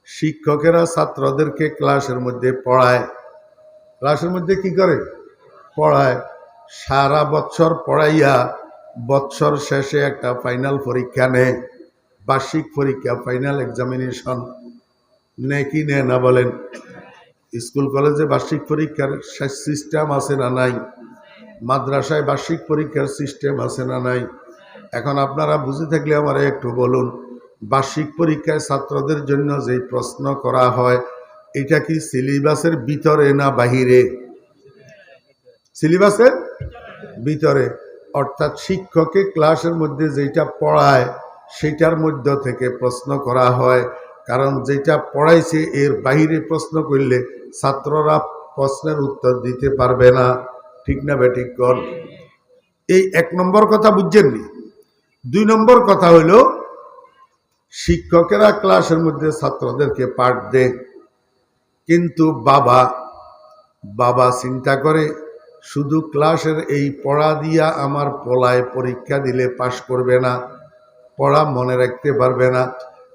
শিক্ষকেরা ছাত্রদেরকে ক্লাসের মধ্যে পড়ায়। ক্লাসের মধ্যে কি করে? পড়ায়। সারা বছর পড়াইয়া বৎসর শেষে একটা ফাইনাল পরীক্ষা নেয়, বার্ষিক পরীক্ষা, ফাইনাল এক্সামিনেশন নেয় কি নেয় না বলেন? স্কুল কলেজে বার্ষিক পরীক্ষার সিস্টেম আছে না নাই? মাদ্রাসায় বার্ষিক পরীক্ষার সিস্টেম আছে না নাই? এখন আপনারা বুঝে থাকলে আমার একটু বলুন, বার্ষিক পরীক্ষায় ছাত্রদের জন্য যে প্রশ্ন করা হয় এটা কি সিলেবাসের ভিতরে না বাহিরে? সিলেবাসের ভিতরে, অর্থাৎ শিক্ষকে ক্লাসের মধ্যে যেটা পড়ায় সেটার মধ্য থেকে প্রশ্ন করা হয়। কারণ যেটা পড়াইছে এর বাইরে প্রশ্ন করলে ছাত্ররা প্রশ্নের উত্তর দিতে পারবে না। ঠিক না বেঠিক কর? এই এক নম্বর কথা বুঝছেননি। দুই নম্বর কথা হইল, শিক্ষকেরা ক্লাসের মধ্যে ছাত্রদেরকে পাঠ দেয়, কিন্তু বাবা চিন্তা করে শুধু ক্লাসের এই পড়া দিয়া আমার পোলায় পরীক্ষা দিলে পাশ করবে না, পড়া মনে রাখতে পারবে না।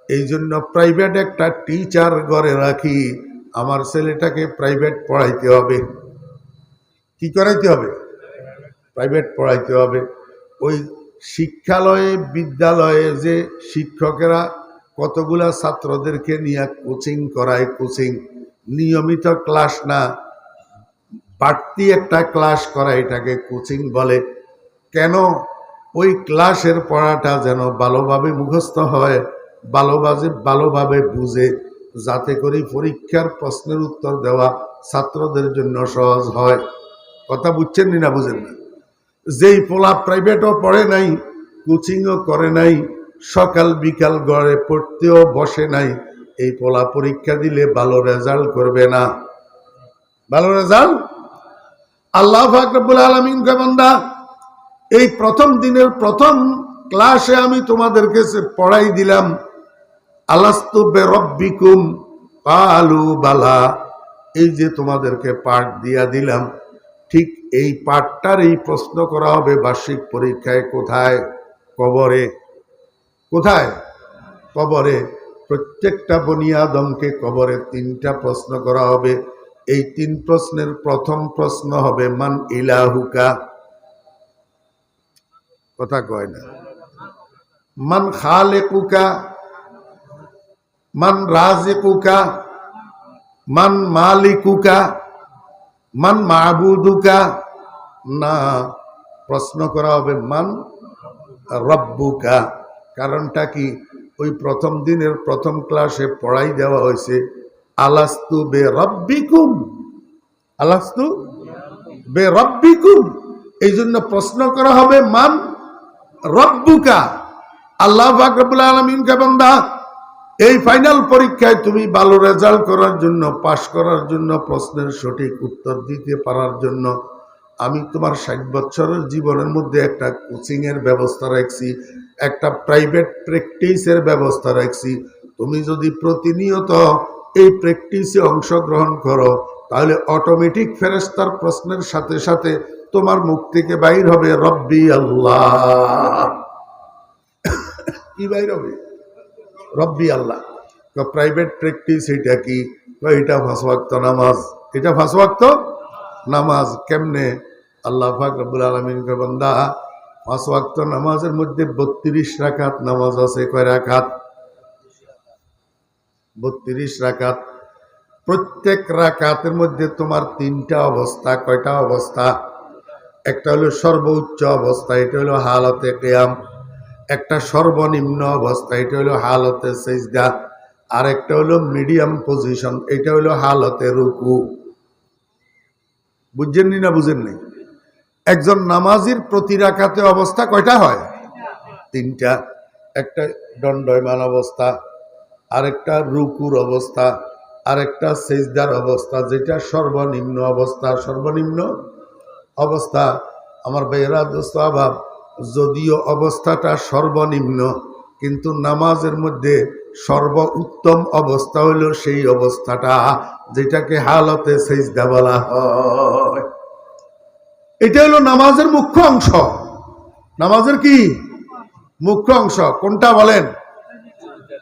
এই জন্য প্রাইভেট একটা টিচার ঘরে রাখি, আমার ছেলেটাকে প্রাইভেট পড়াইতে হবে। কি করাইতে হবে? প্রাইভেট পড়াইতে হবে। ওই শিক্ষালয়ে বিদ্যালয়ে যে শিক্ষকেরা কতগুলা ছাত্রদেরকে নিয়ে কোচিং করায়, কোচিং নিয়মিত ক্লাস না, বাড়তি একটা ক্লাস করা, এটাকে কোচিং বলে। কেন? ওই ক্লাসের পড়াটা যেন ভালোভাবে মুখস্থ হয়, ভালোভাবে বুঝে, যাতে করে পরীক্ষার প্রশ্নের উত্তর দেওয়া ছাত্রদের জন্য সহজ হয়। কথা বুঝছেন না বুঝেন না? যেই পোলা প্রাইভেটও পড়ে নাই, কোচিংও করে নাই, সকাল বিকাল গড়ে পড়তেও বসে নাই, এই পোলা পরীক্ষা দিলে ভালো রেজাল্ট করবে না। ভালো রেজাল্ট আল্লাহ পাক রব্বুল আলামিন কয়, বান্দা এই প্রথম দিনের প্রথম ক্লাসে আমি তোমাদেরকে পড়াই দিলাম, আলাস্তু বিরব্বিকুম ক্বালু বালা, এই যে তোমাদেরকে পাঠ দিয়া দিলাম, ঠিক এই পাঠটার এই প্রশ্ন করা হবে বার্ষিক পরীক্ষায়। কোথায়? কবরে। কোথায়? কবরে। প্রত্যেকটা বনি আদমকে কবরে 3টা প্রশ্ন করা হবে। এই 3 প্রশ্নের প্রথম প্রশ্ন হবে মান ইলাহুকা। কথা কয় না। মান খালিকুকা, মান রাজিকুকা, মান মালিকুকা, মান মাবুদুকা। না, প্রশ্ন করা হবে মান রব্বুকা। কারণটা কি? ওই প্রথম দিনের প্রথম ক্লাসে পড়াই দেওয়া হয়েছে আলাস্তু বে রব্বিকুম, আলাস্তু বে রব্বিকুম। এই জন্য প্রশ্ন করা হবে মান রব্বুকা। আল্লাহ পাক রব্বুল আলামিন কে, বান্দা এই ফাইনাল পরীক্ষায় তুমি ভালো রেজাল্ট করার জন্য, পাশ করার জন্য, প্রশ্নের সঠিক উত্তর দিতে পারার জন্য আমি তোমার 60 বছরের জীবনের মধ্যে একটা কোচিংয়ের ব্যবস্থা রাখছি, একটা প্রাইভেট প্র্যাকটিসের ব্যবস্থা রাখছি। তুমি যদি প্রতিনিয়ত এই প্র্যাকটিসে অংশগ্রহণ করো, তাহলে অটোমেটিক ফেরেশতার প্রশ্নের সাথে সাথে তোমার মুখ থেকে বাইর হবে রব্বি আল্লাহ। কি বাইর হবে? রব্বি আল্লাহ। প্রাইভেট প্র্যাকটিস এটা কি? এটা 5 ওয়াক্ত নামাজ। এটা 5 ওয়াক্ত নামাজ। কেমনে? আল্লাহ পাক রব্বুল আলামিন কে, বান্দা 5 ওয়াক্ত নামাজের মধ্যে 32 রাকাত নামাজ আছে। কয় রাকাত? 32 রাকাত। প্রত্যেক রাকাতের মধ্যে তোমার 3টা অবস্থা। কয়টা অবস্থা? একটা হলো সর্বোচ্চ অবস্থা, এটা হলো হালতে কিয়াম। একটা সর্বনিম্ন অবস্থা, এটা হলো হালতে সিজদা। আর একটা হলো মিডিয়াম পজিশন, এটা হলো হালতে রুকু। বুঝছেন না বুঝেন নাই? একজন নামাজির প্রতি রাকাতে অবস্থা কয়টা হয়? 3টা। একটা দণ্ডায়মান অবস্থা, আরেকটা রুকুর অবস্থা, আরেকটা সিজদার অবস্থা, যেটা সর্বনিম্ন অবস্থা। সর্বনিম্ন অবস্থা আমার ভাইয়েরা, দোস্ত আবাব, যদিও অবস্থাটা সর্বনিম্ন, কিন্তু নামাজের মধ্যে সর্ব উত্তম অবস্থা হলো সেই অবস্থাটা যেটাকে হালতে সিজদা বলা হয়। এটা হলো নামাজের মুখ্য অংশ। নামাজের কি মুখ্য অংশ? কোনটা বলেন?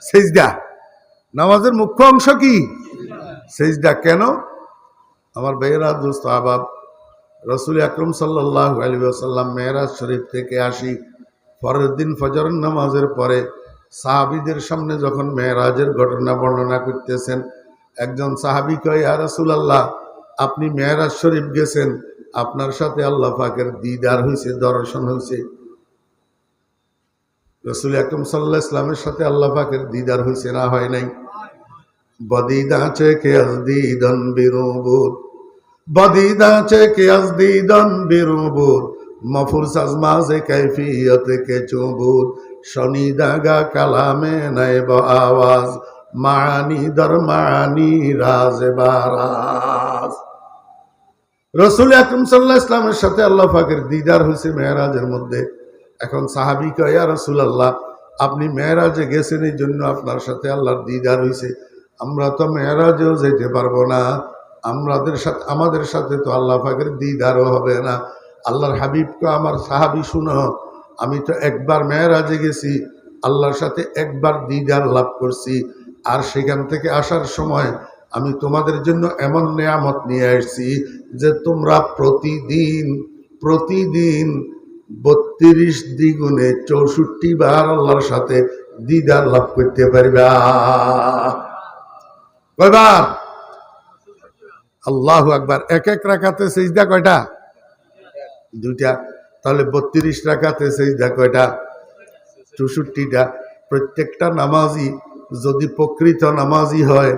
সিজদা। নামাজের মুখ্য অংশ কি? সিজদা। কেন? আমার ভাইয়েরা, দোস্ত আবাব, রাসূল আকরাম সাল্লাল্লাহু আলাইহি ওয়াসাল্লাম মেরাজ শরীফ থেকে আসি, পরের দিন ফজরের নামাজের পরে সাহাবীদের সামনে যখন মেরাজের ঘটনা বর্ণনা করতেছেন, একজন সাহাবী কয়, ইয়া রাসূলুল্লাহ, আপনি মেরাজ শরীফ গেছেন, আপনার সাথে আল্লাহ পাকের দিদার হয়েছে, দর্শন হয়েছে। রাসূল আকরাম সাল্লাল্লাহু আলাইহি ওয়াসাল্লামের সাথে আল্লাহ পাকের দিদার হয়েছে না হয় নাই? বদিদা চেকে আজদিদন বিরুবুদ, বদিদা চেকে আজদিদন বিরুবুদ, মফুর সাজমাজে কাইফিয়ত কে চুবুদ, শনিদাগা কালামে নাইব আওয়াজ, মানি দর মানি রাজ বারাজ। রাসূল আকরাম সাল্লাল্লাহু আলাইহি ওয়াসাল্লামের সাথে আল্লাহ পাকের দিদার হয়েছে মেরাজের মধ্যে। এখন সাহাবী কয়, ইয়া রাসূলুল্লাহ, আপনি মেরাজে গেছেন, এই জন্য আপনার সাথে আল্লাহর দিদার হয়েছে। আমরা তো মেরাজেও যেতে পারবো না, আমাদের সাথে তো আল্লাহ পাকের দিদারও হবে না। আল্লাহর হাবিবকে, আমার সাহাবী শুনো, আমি তো একবার মেরাজে গেছি, আল্লাহর সাথে একবার দিদার লাভ করছি, আর সেখান থেকে আসার সময় আমি তোমাদের জন্য এমন নেয়ামত নিয়ে আসছি যে তোমরা প্রতিদিন 32 দ্বিগুণে 64 বার আল্লাহর সাথে দিদার লাভ করতে পারবা। কয়বার? আল্লাহু আকবার। এক এক রাকাতে সিজদা কয়টা? দুইটা। তাহলে 32 রাকাতে সিজদা কয়টা? 64টা। প্রত্যেকটা নামাজি যদি প্রকৃত নামাজি হয়,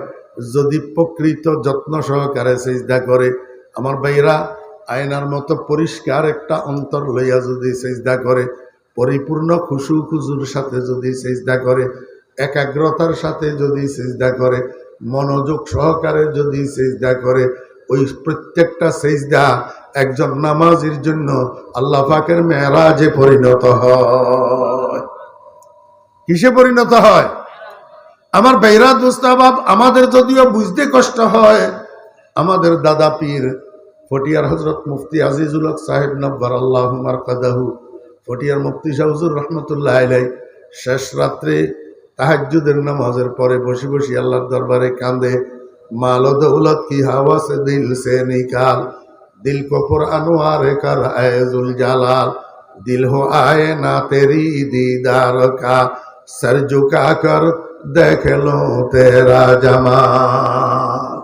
যদি প্রকৃত যত্ন সহকারে সিজদা করে, আমার ভাইরা, আয়নার মতো পরিষ্কার একটা অন্তর লইয়া যদি সিজদা করে, পরিপূর্ণ খুশু খুজুর সাথে যদি সিজদা করে, একাগ্রতার সাথে যদি সিজদা করে, মনোযোগ সহকারে যদি সিজদা করে, ওই প্রত্যেকটা সিজদা একজন নামাজির জন্য আল্লাহ পাকের মেরাজে পরিণত হয়। কিসে পরিণত হয়? আমার ভাইরা, দোস্তাবাব, আমাদের যদিও বুঝতে কষ্ট হয়, আমাদের দাদা পীর ফটিয়ার হযরত মুফতি আজিজুল হক সাহেব নব্বারাল্লাহু মারকাদাহু, ফটিয়ার মুফতি শাহ হুজুর রাহমাতুল্লাহ আলাইহি শেষ রাত্রে তাহাজ্জুদের নামাজের পরে বসে বসে আল্লাহর দরবারে কাঁদে, মাল ও দৌলত কি হাওয়া সে দিল সে নিকাল, দিল কো পুর আনোয়ার কর আয়জুল জালাল, দিল হো আয়ে না তেরি दीदार का सर झुका कर देख लो तेरा जमाल।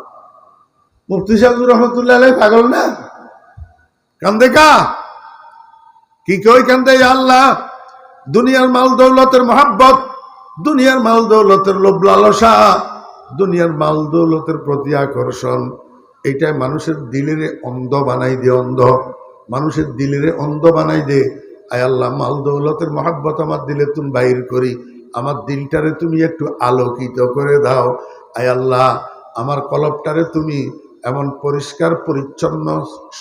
মুফতি শাহ হুজুর রাহমাতুল্লাহ আলাইহি পাগল না? কান্দে কা? কি কই কান্দে? আল্লাহ, দুনিয়ার মাল দৌলতের মহব্বত, দুনিয়ার মাল দৌলতের লোভ লালসা, দুনিয়ার মাল দৌলতের প্রতি আকর্ষণ, এইটাই মানুষের দিলের অন্ধ বানাই দে, অন্ধ মানুষের দিলের অন্ধ বানাই দে। আয় আল্লাহ, মাল দৌলতের মহব্বত আমার দিলে তুমি বাইর করি, আমার দিলটারে তুমি একটু আলোকিত করে দাও। আয় আল্লাহ, আমার কলবটারে তুমি এমন পরিষ্কার পরিচ্ছন্ন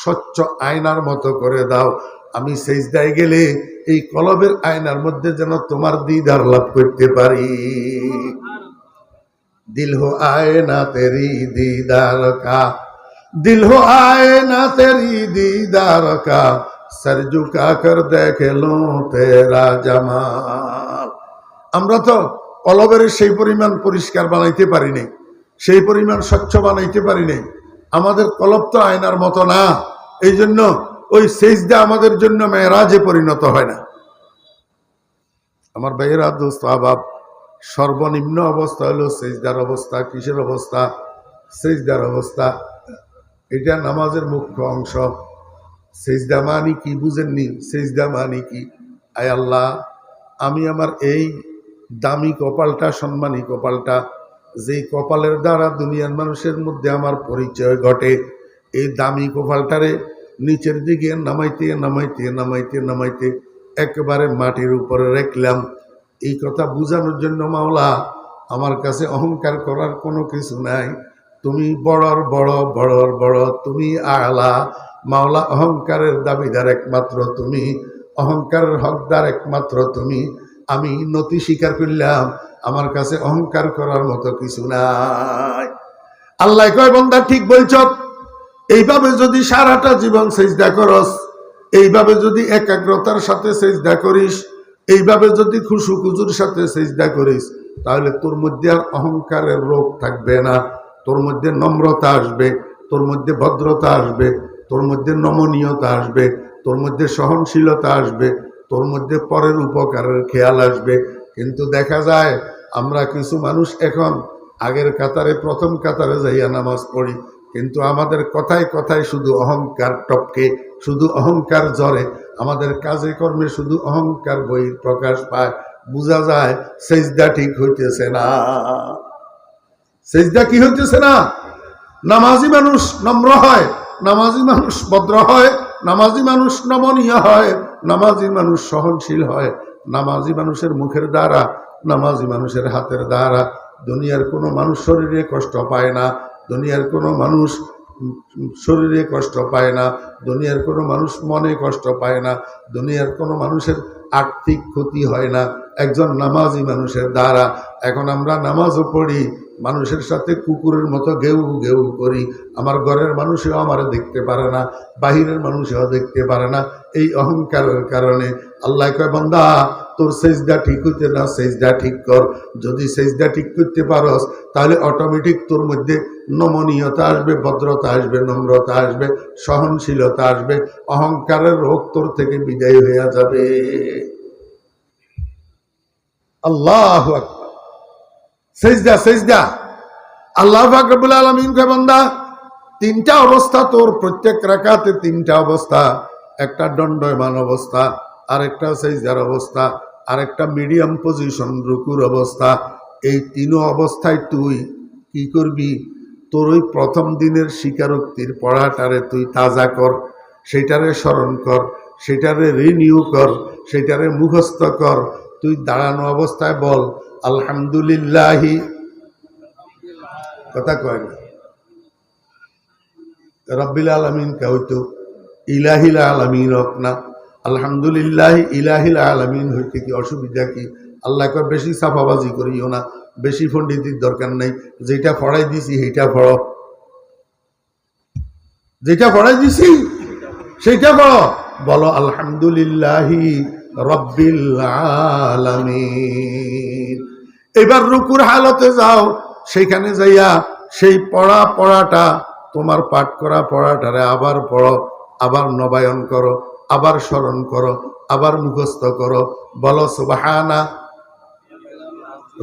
স্বচ্ছ আয়নার মতো করে দাও, আমি সেজদায় গেলে এই কলবের আয়নার মধ্যে যেন তোমার দিদার লাভ করতে পারি। दिल हो आए ना तेरी दीदार का, दिल हो आए ना तेरी दीदार का, सर झुका कर देख लो तेरा जमाल। আমরা তো কলবের সেই পরিমাণ পরিষ্কার বানাইতে পারি নাই, সেই পরিমাণ স্বচ্ছ বানাইতে পারি নাই। আমাদের কলব তো আয়নার মতো না, এই জন্য ওই সেজদা আমাদের জন্য মেরাজে পরিণত হয় না। আমার ভাইয়েরা, দোস্ত আহবাব, সর্বনিম্ন অবস্থা হলো সেজদার অবস্থা। কিসের অবস্থা? সেজদার অবস্থা। এটা নামাজের মুখ্য অংশ। সেজদা মানি কি বুঝেননি? সেজদা মানি কি? আয় আল্লাহ, আমি আমার এই দামি কপালটা, সম্মানী কপালটা, যেই কপালের দ্বারা দুনিয়ার মানুষের মধ্যে আমার পরিচয় ঘটে, এই দামি কপালটারে নিচের দিকে নামাইতে নামাইতে নামাইতে নামাইতে একেবারে মাটির উপরে রাখলাম। এই কথা বুঝানোর জন্য, মাওলা, আমার কাছে অহংকার করার কোনো কিছু নাই, তুমি বড়র বড়, বড়র বড়, তুমি আলা। মাওলা, অহংকারের দাবিদার একমাত্র তুমি, অহংকারের হকদার একমাত্র তুমি। আমি নতি স্বীকার করলাম, আমার কাছে অহংকার করার মতো কিছু নাই। আল্লাহ কয়, বান্দা ঠিক বলছ, এইভাবে যদি সারাটা জীবন সেজদা করস, এইভাবে যদি একাগ্রতার সাথে সেজদা করিস, এইভাবে যদি খুশু খুজুর সাথে সেজদা করিস, তাহলে তোর মধ্যে আর অহংকারের রোগ থাকবে না, তোর মধ্যে নম্রতা আসবে, তোর মধ্যে ভদ্রতা আসবে, তোর মধ্যে নমনীয়তা আসবে, তোর মধ্যে সহনশীলতা আসবে, তোর মধ্যে পরের উপকারের খেয়াল আসবে। কিন্তু দেখা যায় আমরা কিছু মানুষ এখন আগের কাতারে প্রথম কাতারে যাইয়া নামাজ পড়ি, কিন্তু আমাদের কথায় কথায় শুধু অহংকার টপকে, শুধু অহংকার জ্বরে, আমাদের কাজে কর্মে শুধু অহংকার বহির প্রকাশ পায়। বোঝা যায় সেজদা ঠিক হইতেছে না। সেজদা কি হইতেছে না? নামাজি মানুষ নম্র হয়, নামাজি মানুষ ভদ্র হয়, নামাজি মানুষ নমনীয় হয়, নামাজি মানুষ সহনশীল হয়। নামাজি মানুষের মুখের দ্বারা, নামাজি মানুষের হাতের দ্বারা দুনিয়ার কোনো মানুষ শরীরে কষ্ট পায় না, দুনিয়ার কোনো মানুষ শরীরে কষ্ট পায় না, দুনিয়ার কোনো মানুষ মনে কষ্ট পায় না, দুনিয়ার কোনো মানুষের আর্থিক ক্ষতি হয় না একজন নামাজি মানুষের দ্বারা। এখন আমরা নামাজও পড়ি, মানুষের সাথে কুকুরের মতো গেউ গেউ করি। আমার ঘরের মানুষেও আমার দেখতে পারে না, বাহিরের মানুষেও দেখতে পারে না। এই অহংকারের কারণে আল্লাহ কয়, বান্দা তোর সেজদা ঠিক হইতে না, সেজদা ঠিক কর। যদি সেজদা ঠিক করতে পারস তাহলে অটোমেটিক তোর মধ্যে নমনীয়তা আসবে, ভদ্রতা আসবে, নম্রতা আসবে, সহনশীলতা আসবে, অহংকারের রোগ তোর থেকে বিদায় হয়ে যাবে। আল্লাহু আকবার। সেজদা, সেজদা। আল্লাহ পাক রব্বুল আলামিন কয়, বান্দা তিনটা অবস্থা তোর, প্রত্যেক রাকাতে তিনটা অবস্থা। একটা দণ্ডায়মান অবস্থা, আরেকটা সেজদার অবস্থা, আরেকটা মিডিয়াম পজিশন রুকুর অবস্থা। এই তিন অবস্থায় তুই কি করবি? তোর ওই প্রথম দিনের স্বীকারোক্তির পড়াটারে তুই তাজা কর, সেটারে স্মরণ কর, সেটারে রিনিউ কর, সেটারে মুখস্থ কর। তুই দাঁড়ানো অবস্থায় বল আলহামদুলিল্লাহি, কথা কয় না, রব্বিল আলামিন কে হইতো ইলাহিল আলামিন হোক না, আলহামদুলিল্লাহ ইলাহিল আলামিন হইতে কি অসুবিধা কি? আল্লাহ কয় বেশি সাফাবাজি করিও না, বেশি পণ্ডিতির দরকার নাই, যেটা পড়াই দিছি সেইটা পড়ো, যেটা পড়াই দিছি সেইটা পড়ো। বলো আলহামদুলিল্লাহি রব্বিল আলামিন। এবার রুকুর হালতে যাও, সেইখানে যাইয়া সেই পড়াটা, তোমার পাঠ করা পড়াটারে আবার পড়ো, আবার নবায়ন করো, আবার স্মরণ করো, আবার মুখস্থ করো। বলো সুবহানা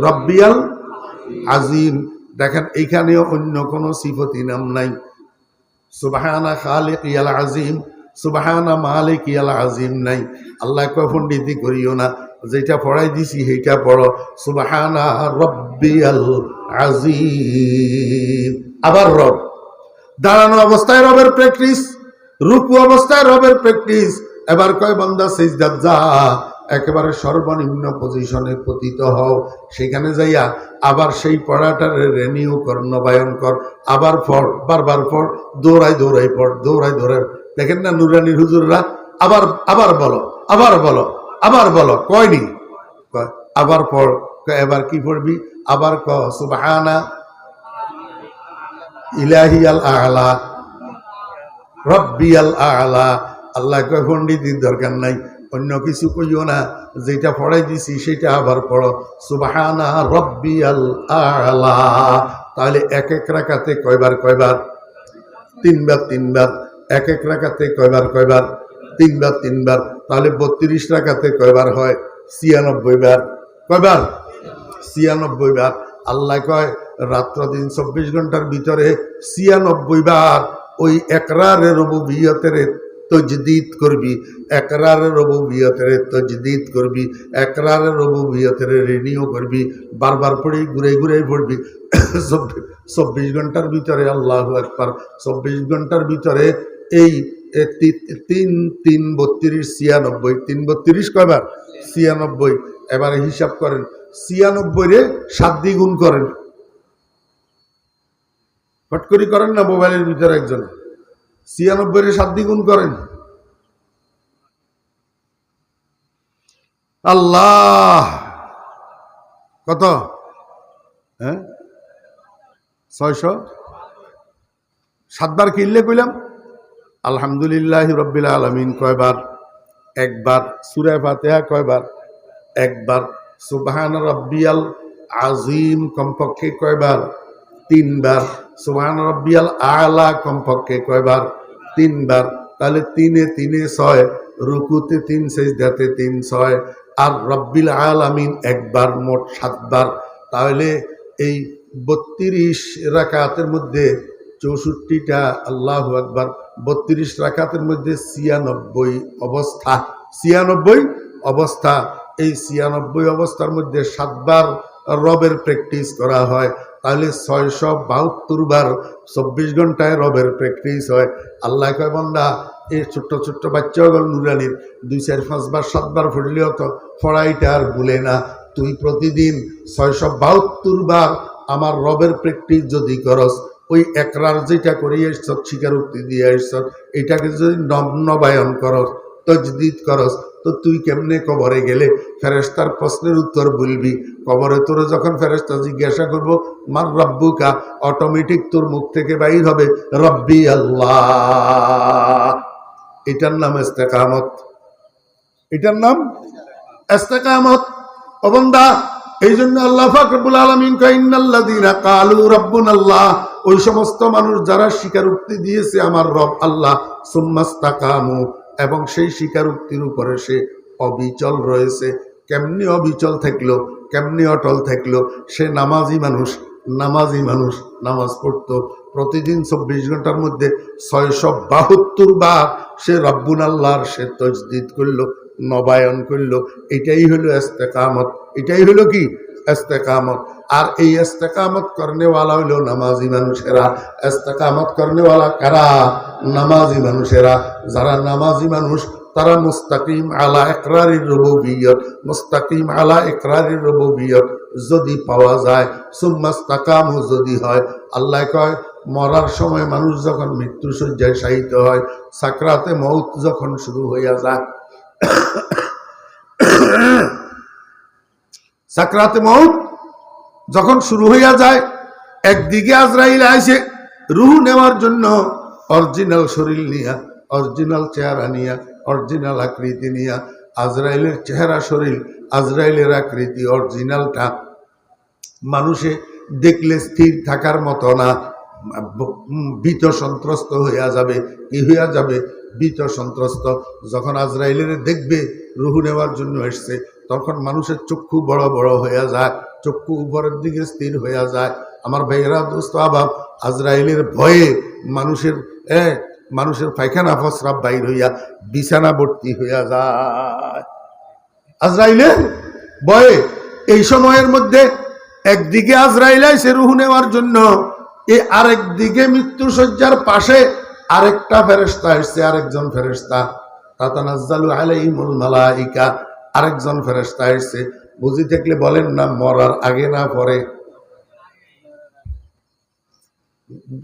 রব্বিয়াল আজিম। দেখেন এইখানেও অন্য কোনো সিফতি নাম নাই। সুবহানা খালিকিয়াল আজিম, সুবহানা মালিকিয়াল আজিম নাই। আল্লাহ কয় পণ্ডিতি করিও না, যেটা পড়াই দিছি সেইটা পড়ো, সুবহানা রব্বিয়াল আজিম। আবার রব, দাঁড়ানো অবস্থায় রবের প্র্যাকটিস, রুকু অবস্থায় রবের প্র্যাকটিস। এবার কয় বান্দা সিজদাত যা, একেবারে সর্বনিম্ন পজিশনে পতিত হও, সেখানে যাইয়া আবার সেই পড়াটার রেনিউ কর, নবায়ন কর, আবার পড়, বারবার পড়, দৌড়াই দৌড়াই পড়, দৌড়াই দৌড়াই। দেখেন না নুরানির হুজুররা আবার আবার বলো, আবার বলো, আবার বলো, কয়নি আবার পড়। এবার কি পড়বি? আবার ক সুবহানা ইলাহিয়াল আলা রব্বিয়াল আলা। আল্লাহ কয় পণ্ডিতির দরকার নাই, অন্য কিছু কইও না, যেটা পড়াই দিছি সেটা আবার পড়ো, সুবহানা রব্বিয়াল আলা। তাহলে এক এক রাকাতে কয়বার কয়বার? তিনবার তিনবার। এক এক রাকাতে কয়বার কয়বার? তিনবার তিনবার। তাহলে 32 রাকাতে কয়বার হয়? 96 বার। কয়বার? 96 বার। আল্লাহ কয় রাত্র দিন 24 ঘন্টার ভিতরে 96 বার ওই একরারে রুবুবিয়তের তজদিদ করবি, একরারে রুবুবিয়তের তজদিদ করবি, একরারে রুবুবিয়তের রিনিউ করবি, বারবার পড়ি, ঘুরে ঘুরে পড়বি। 24 ঘন্টার ভিতরে আল্লাহু আকবার, 24 ঘন্টার ভিতরে এই 3 3 32 96, 3 32 কয়বার? 96। এবারে হিসাব করেন, 96 রে 7 দিয়ে গুণ করেন, ফটকরি করেন না মোবাইলের ভিতরে একজন, 96 রে 7 দিয়ে গুণ করেন। আল্লাহ কত? হ্যাঁ 600। 7 বার কিনলে কইলাম আলহামদুলিল্লাহ রব্বিল আলামিন কয়বার? একবার। সূরা ফাতিহা কয়বার? একবার। সুবহান রব্বিয়াল আজিম কমপক্ষে কয়বার? 3 বার। সুবহান রব্বিয়াল আলা কমপক্ষে কয়বার? তিনবার, তাহলে 3 এ 3 এ 6, রুকুতে 3, সিজদাতে 3, 6, আর রব্বিল আলামিন একবার, মোট 7 বার। তাহলে এই 32 রাকাতের মধ্যে 64টা আল্লাহু আকবার, 32 রাকাতের মধ্যে 96 অবস্থা, 96 অবস্থা। এই 96 অবস্থার মধ্যে 7 বার রবের প্র্যাকটিস করা হয়, তাহলে 672 বার 24 ঘন্টায় রবের প্র্যাকটিস হয়। আল্লাহ কয় বান্দা, এই ছোট্ট ছোট্ট বাচ্চাগুলো নুরানির 2, 4, 5 বার 7 বার পড়লেও তো পড়াইটা আর ভুলে না। তুই প্রতিদিন 672 বার আমার রবের প্র্যাকটিস যদি করস, ওই একরার যেটা করে আসছ, স্বীকারোক্তি দিয়ে আসছ, এটাকে যদি নবায়ন করস, তজদিদ করস, তো তুই কেমনে কবরে গেলে ফেরেশতার প্রশ্নের উত্তর বলবি? কবরে তোরে যখন ফেরেশতা জিজ্ঞাসা করবো মার রব্বুকা, অটোমেটিক তোর মুখ থেকে বাইর হবে রব্বি আল্লাহ। এটার নাম ইস্তেকামত, এটার নাম ইস্তেকামত। ও বান্দা, এই জন্য আল্লাহ পাক রব্বুল আলামিন কয় ইন্নাল্লাযীনা ক্বালু রাব্বুনাল্লাহ, ওই সমস্ত মানুষ যারা স্বীকারোক্তি দিয়েছে আমার রব আল্লাহ, সুম্মাস্তাকামু, এবং সেই স্বীকারোক্তির উপরে সে অবিচল রয়েছে। কেমনি অবিচল থাকলো, কেমনি অটল থাকলো? সে নামাজি মানুষ, নামাজি মানুষ, নামাজ পড়তো প্রতিদিন 24 ঘন্টার মধ্যে 672 বার সে রব্বুল আল্লাহর সে তজদিদ করলো, নবায়ন করলো। এটাই হলো ইস্তেকামত, এটাই হলো কি ইস্তেকামত। আর এই ইস্তেকামত করনেওয়ালা হলো নামাজি মানুষেরা। ইস্তেকামত করনেওয়ালা কারা? নামাজি মানুষেরা। যারা নামাজি মানুষ তারা মুস্তাকিম আলা ইকরারির রুবুবিয়্যত, মুস্তাকিম আলা ইকরারির রুবুবিয়্যত যদি পাওয়া যায়, সুম্মাস্তাকামু যদি হয়। আল্লাহ কয় মরার সময় মানুষ যখন মৃত্যুশয্যায় শায়িত হয়, সাকরাতে মউত যখন শুরু হইয়া যায়, সাকরাতে মউত যখন শুরু হইয়া যায়, একদিকে আজরাইল আইছে রূহ নেওয়ার জন্য, অরিজিনাল শরীর নিয়া, অরিজিনাল চেহারা নিয়া, অরিজিনাল আকৃতি নিয়া। আজরাইলের চেহারা, শরীর, আজরাইলের আকৃতি অরিজিনালটা মানুষে দেখলে স্থির থাকার মতো না, ভীত সন্ত্রস্ত হইয়া যাবে। কি হইয়া যাবে? ভীত সন্ত্রস্ত। যখন আজরাইলের দেখবে রূহ নেওয়ার জন্য এসছে, তখন মানুষের চক্ষু বড় বড় হইয়া যায়, চক্ষু উপরের দিকে স্থির হইয়া যায়। আমার ভাইয়েরা, দোস্ত আবাব, আজরাইলের ভয়ে মানুষের মানুষের পায়খানা প্রস্রাব বাইর হইয়া বিছানা ভর্তি হইয়া যায় আজরাইলের ভয়ে। এই সময়ের মধ্যে একদিকে আজরাইল আইছে রূহ নেওয়ার জন্য, এই আরেক দিকে মৃত্যুশয্যার পাশে আরেকটা ফেরেশতা আসছে, আরেকজন ফেরেশতা, তাতানাজ্জালু আলাইহিমুল মালাইকা, আরেকজন ফেরেশতা আসছে। বুঝি থাকলে বলেন না, মরার আগে না পরে?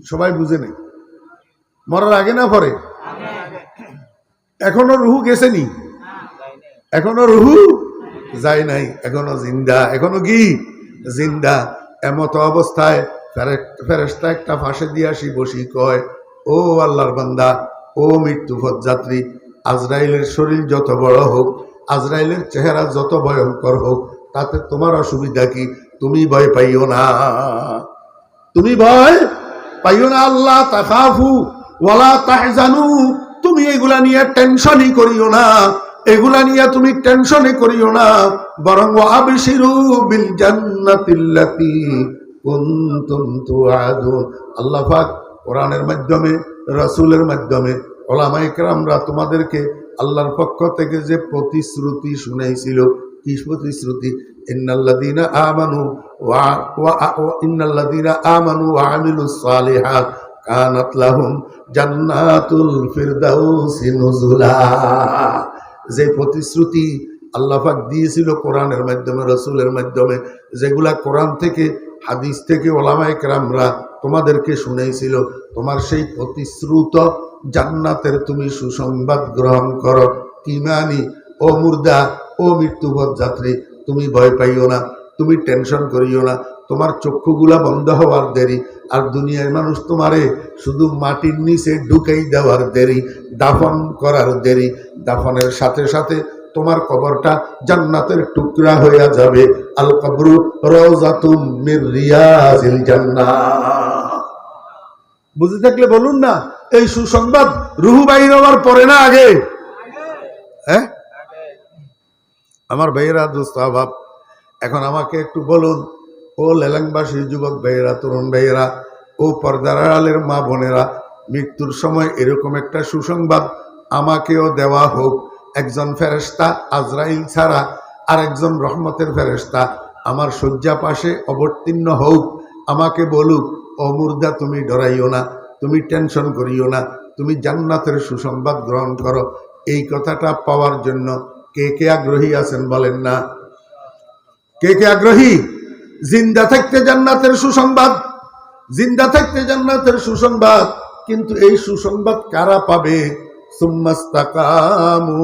সবাই বুঝে নেই, মরার আগে না পরে? এখনো রূহ গেছেনি? এখনো রূহ যায় নাই, এখনো জিন্দা, এখনো কি জিন্দা। এমত অবস্থায় ফেরেশতা একটা ফাঁসে দিয়ে আসি বসি কয়, ও আল্লাহর বান্দা, ও মৃত্যুপথ যাত্রী, আজরাইলের শরীর যত বড় হোক, আজরাইলের চেহারা যত ভয়ঙ্কর হোক, তাতে তোমার অসুবিধা কি? তুমি ভয় পাইও না, তুমি ভয় পাইও না। আল্লাহ তাখাফু ওয়ালা তাহজানু, তুমি এগুলা নিয়ে টেনশনই করিও না, এগুলা নিয়ে তুমি টেনশনই করিও না, বরং ওয়াবশিরু বিল জান্নাতিল্লাতী কুনতুম তুআদুন। আল্লাহ পাক কোরআনের মাধ্যমে, রাসূলের মাধ্যমে, উলামায়ে কেরামরা তোমাদেরকে আল্লাহর পক্ষ থেকে যে প্রতিশ্রুতি শুনাইছিল, কি প্রতিশ্রুতি? ইন্নাল্লাযীনা আমানু ওয়া আমিলুস সালিহাত কানাত লাহুম জান্নাতুল ফিরদাউসি নুজুলা। যে প্রতিশ্রুতি আল্লাহ পাক দিয়েছিল কোরআনের মাধ্যমে, রাসূলের মাধ্যমে, যেগুলা কোরআন থেকে, হাদিস থেকে উলামায়ে কেরামরা তোমাদেরকে শুনাইছিল, তোমার সেই প্রতিশ্রুত জান্নাতের তুমি সুসংবাদ গ্রহণ করো। কি মানি? ও মুর্দা, ও মৃত্যুপথ যাত্রী, তুমি ভয় পাইও না, তুমি টেনশন করিও না। তোমার চক্ষুগুলা বন্ধ হওয়ার দেরি, আর দুনিয়ার মানুষ তোমারে শুধু মাটির নিচে ঢুকাই দেওয়ার দেরি, দাফন করার দেরি। দাফনের সাথে সাথে তোমার কবরটা জান্নাতের টুকরা হইয়া যাবে। আল কবরু রাউযাতুম মির রিয়াজিল জান্নাহ। বুঝে থাকলে বলুন না। এই সুসংবাদ রুহু বাইর হওয়ার পরে না আগে? হ্যাঁ আমার ভাইয়েরা, দোস্ত আহবাব, এখন আমাকে একটু বলুন, ও লেলাংবাসী যুবক ভাইয়েরা, তরুণ ভাইয়েরা, ও পর্দার আড়ালের মা বোনেরা, মৃত্যুর সময় এরকম একটা সুসংবাদ আমাকেও দেওয়া হোক, একজন ফেরেশতা আজরাইল ছাড়া আর একজন রহমতের ফেরেশতা আমার শয্যা পাশে অবতীর্ণ হোক, আমাকে বলুক, ও মুর্দা তুমি ডরাইও না, তুমি টেনশন করিও না, তুমি জান্নাতের সুসংবাদ গ্রহণ করো। এই কথাটা পাওয়ার জন্য কে কে আগ্রহী আছেন বলেন না? কে কে আগ্রহী? জিন্দা থাকতে জান্নাতের সুসংবাদ, জিন্দা থাকতে জান্নাতের সুসংবাদ। কিন্তু এই সুসংবাদ কারা পাবে? সুম্মাস্তাকামু,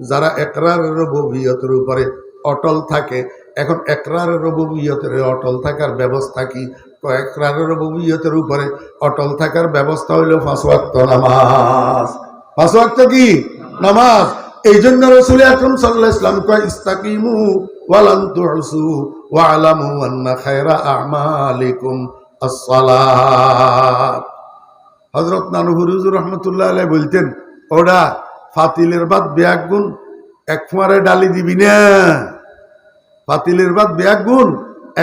যারা ইকরার রুবুবিয়তের উপরে অটল থাকে। এখন ইকরার রুবুবিয়তের অটল থাকার ব্যবস্থা কি? ইকরার রুবুবিয়তের উপরে অটল থাকার ব্যবস্থা হইল 5 ওয়াক্ত নামাজ। 5 ওয়াক্ত কি? নামাজ। এই জন্য রাসূল আকরাম সাল্লাল্লাহু আলাইহি ওয়াসাল্লাম কয়, ইস্তাকিমু ওয়ালান তুহসু ওয়ালামু আন্না খায়রা আমালিকুম as-সালাত। হযরত নানুপুর হুজুর রাহমাতুল্লাহ আলাইহি বলতেন, ওটা ফাতিলের ভাত বেয়াক গুণ, এক ফোঁয়ারে ডালি দিবি না। ফাতিলের ভাত বেয়াক গুণ,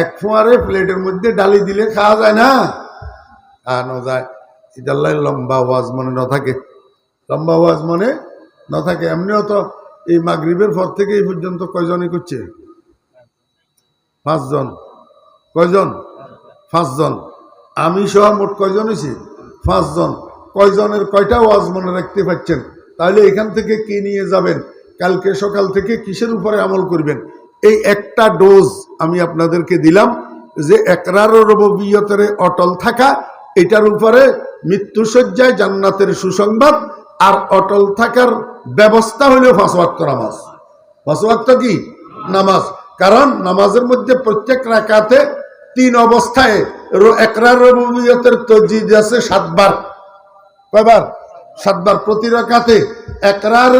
এক ফোঁয়ারে প্লেটের মধ্যে ডালি দিলে খাওয়া যায় না? খাওয়ানো যায়। ইদাল্লাহ লম্বা ওয়াজ মনে না থাকে, লম্বা ওয়াজ মনে না থাকে। এমনিও তো এই মাগরিবের পর থেকে এই পর্যন্ত কয়জনই করছে? 5 জন। কয়জন? 5 জন। আমি সহ মোট কয়জন হয়েছি? 5 জন। কয়জনের কয়টা ওয়াজ মনে রাখতে পারছেন? তাহলে এখান থেকে কি নিয়ে যাবেন? কালকে সকাল থেকে কিসের উপরে আমল করবেন? এই একটা ডোজ আমি আপনাদেরকে দিলাম, যে ইকরার রুবুবিয়তের অটল থাকা, এটার উপরে মৃত্যুসজ্জায় জান্নাতের সুসংবাদ, আর অটল থাকার ব্যবস্থা হইল 5 ওয়াক্ত নামাজ। 5 ওয়াক্ত কি? নামাজ। কারণ নামাজের মধ্যে প্রত্যেক রাকাতে 3 অবস্থায় ইকরার রুবুবিয়তের তাজদীদ আছে 7 বার। কয়বার? 7 বার। প্রতি রাকাতে ইকরার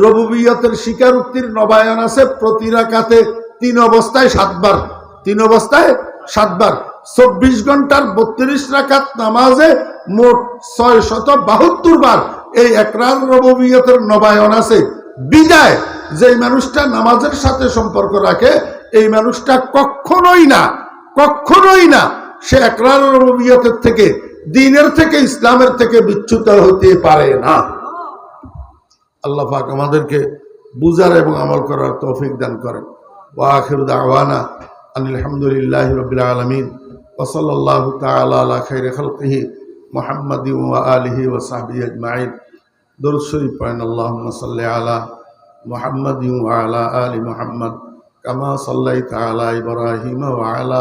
রুবুবিয়তের স্বীকারোক্তির নবায়ন আছে প্রতি রাকাতে 3 অবস্থায় 7 বার। 3 অবস্থায় 7 বার। 24 ঘন্টার 32 রাকাত নামাজে মোট 672 বার এই ইকরার রুবুবিয়তের নবায়ন আছে। বিদায় যে মানুষটা নামাজের সাথে সম্পর্ক রাখে, এই মানুষটা কখনোই না সে ইকরার রুবুবিয়তের থেকে, দ্বীনের থেকে, ইসলামের থেকে বিচ্যুত হতে পারে না। আল্লাহ পাক আমাদেরকে বুঝার এবং আমল করার তৌফিক দান করেন। ওয়া আখিরু দাওয়ানা আনিল হামদুলিল্লাহি রাব্বিল আলামিন ওয়া সাল্লাল্লাহু তাআলা আলা খাইরি খালকিহি মুহাম্মাদিন ওয়া আলিহি ওয়া সাহবিহি আজমাইন। দরুদ শরীফ পড়েন। আল্লাহুম্মা সাল্লি আলা মুহাম্মাদিন ওয়া আলা আলি মুহাম্মাদ কামা সাল্লাইতা আলা ইব্রাহিম ওয়া আলা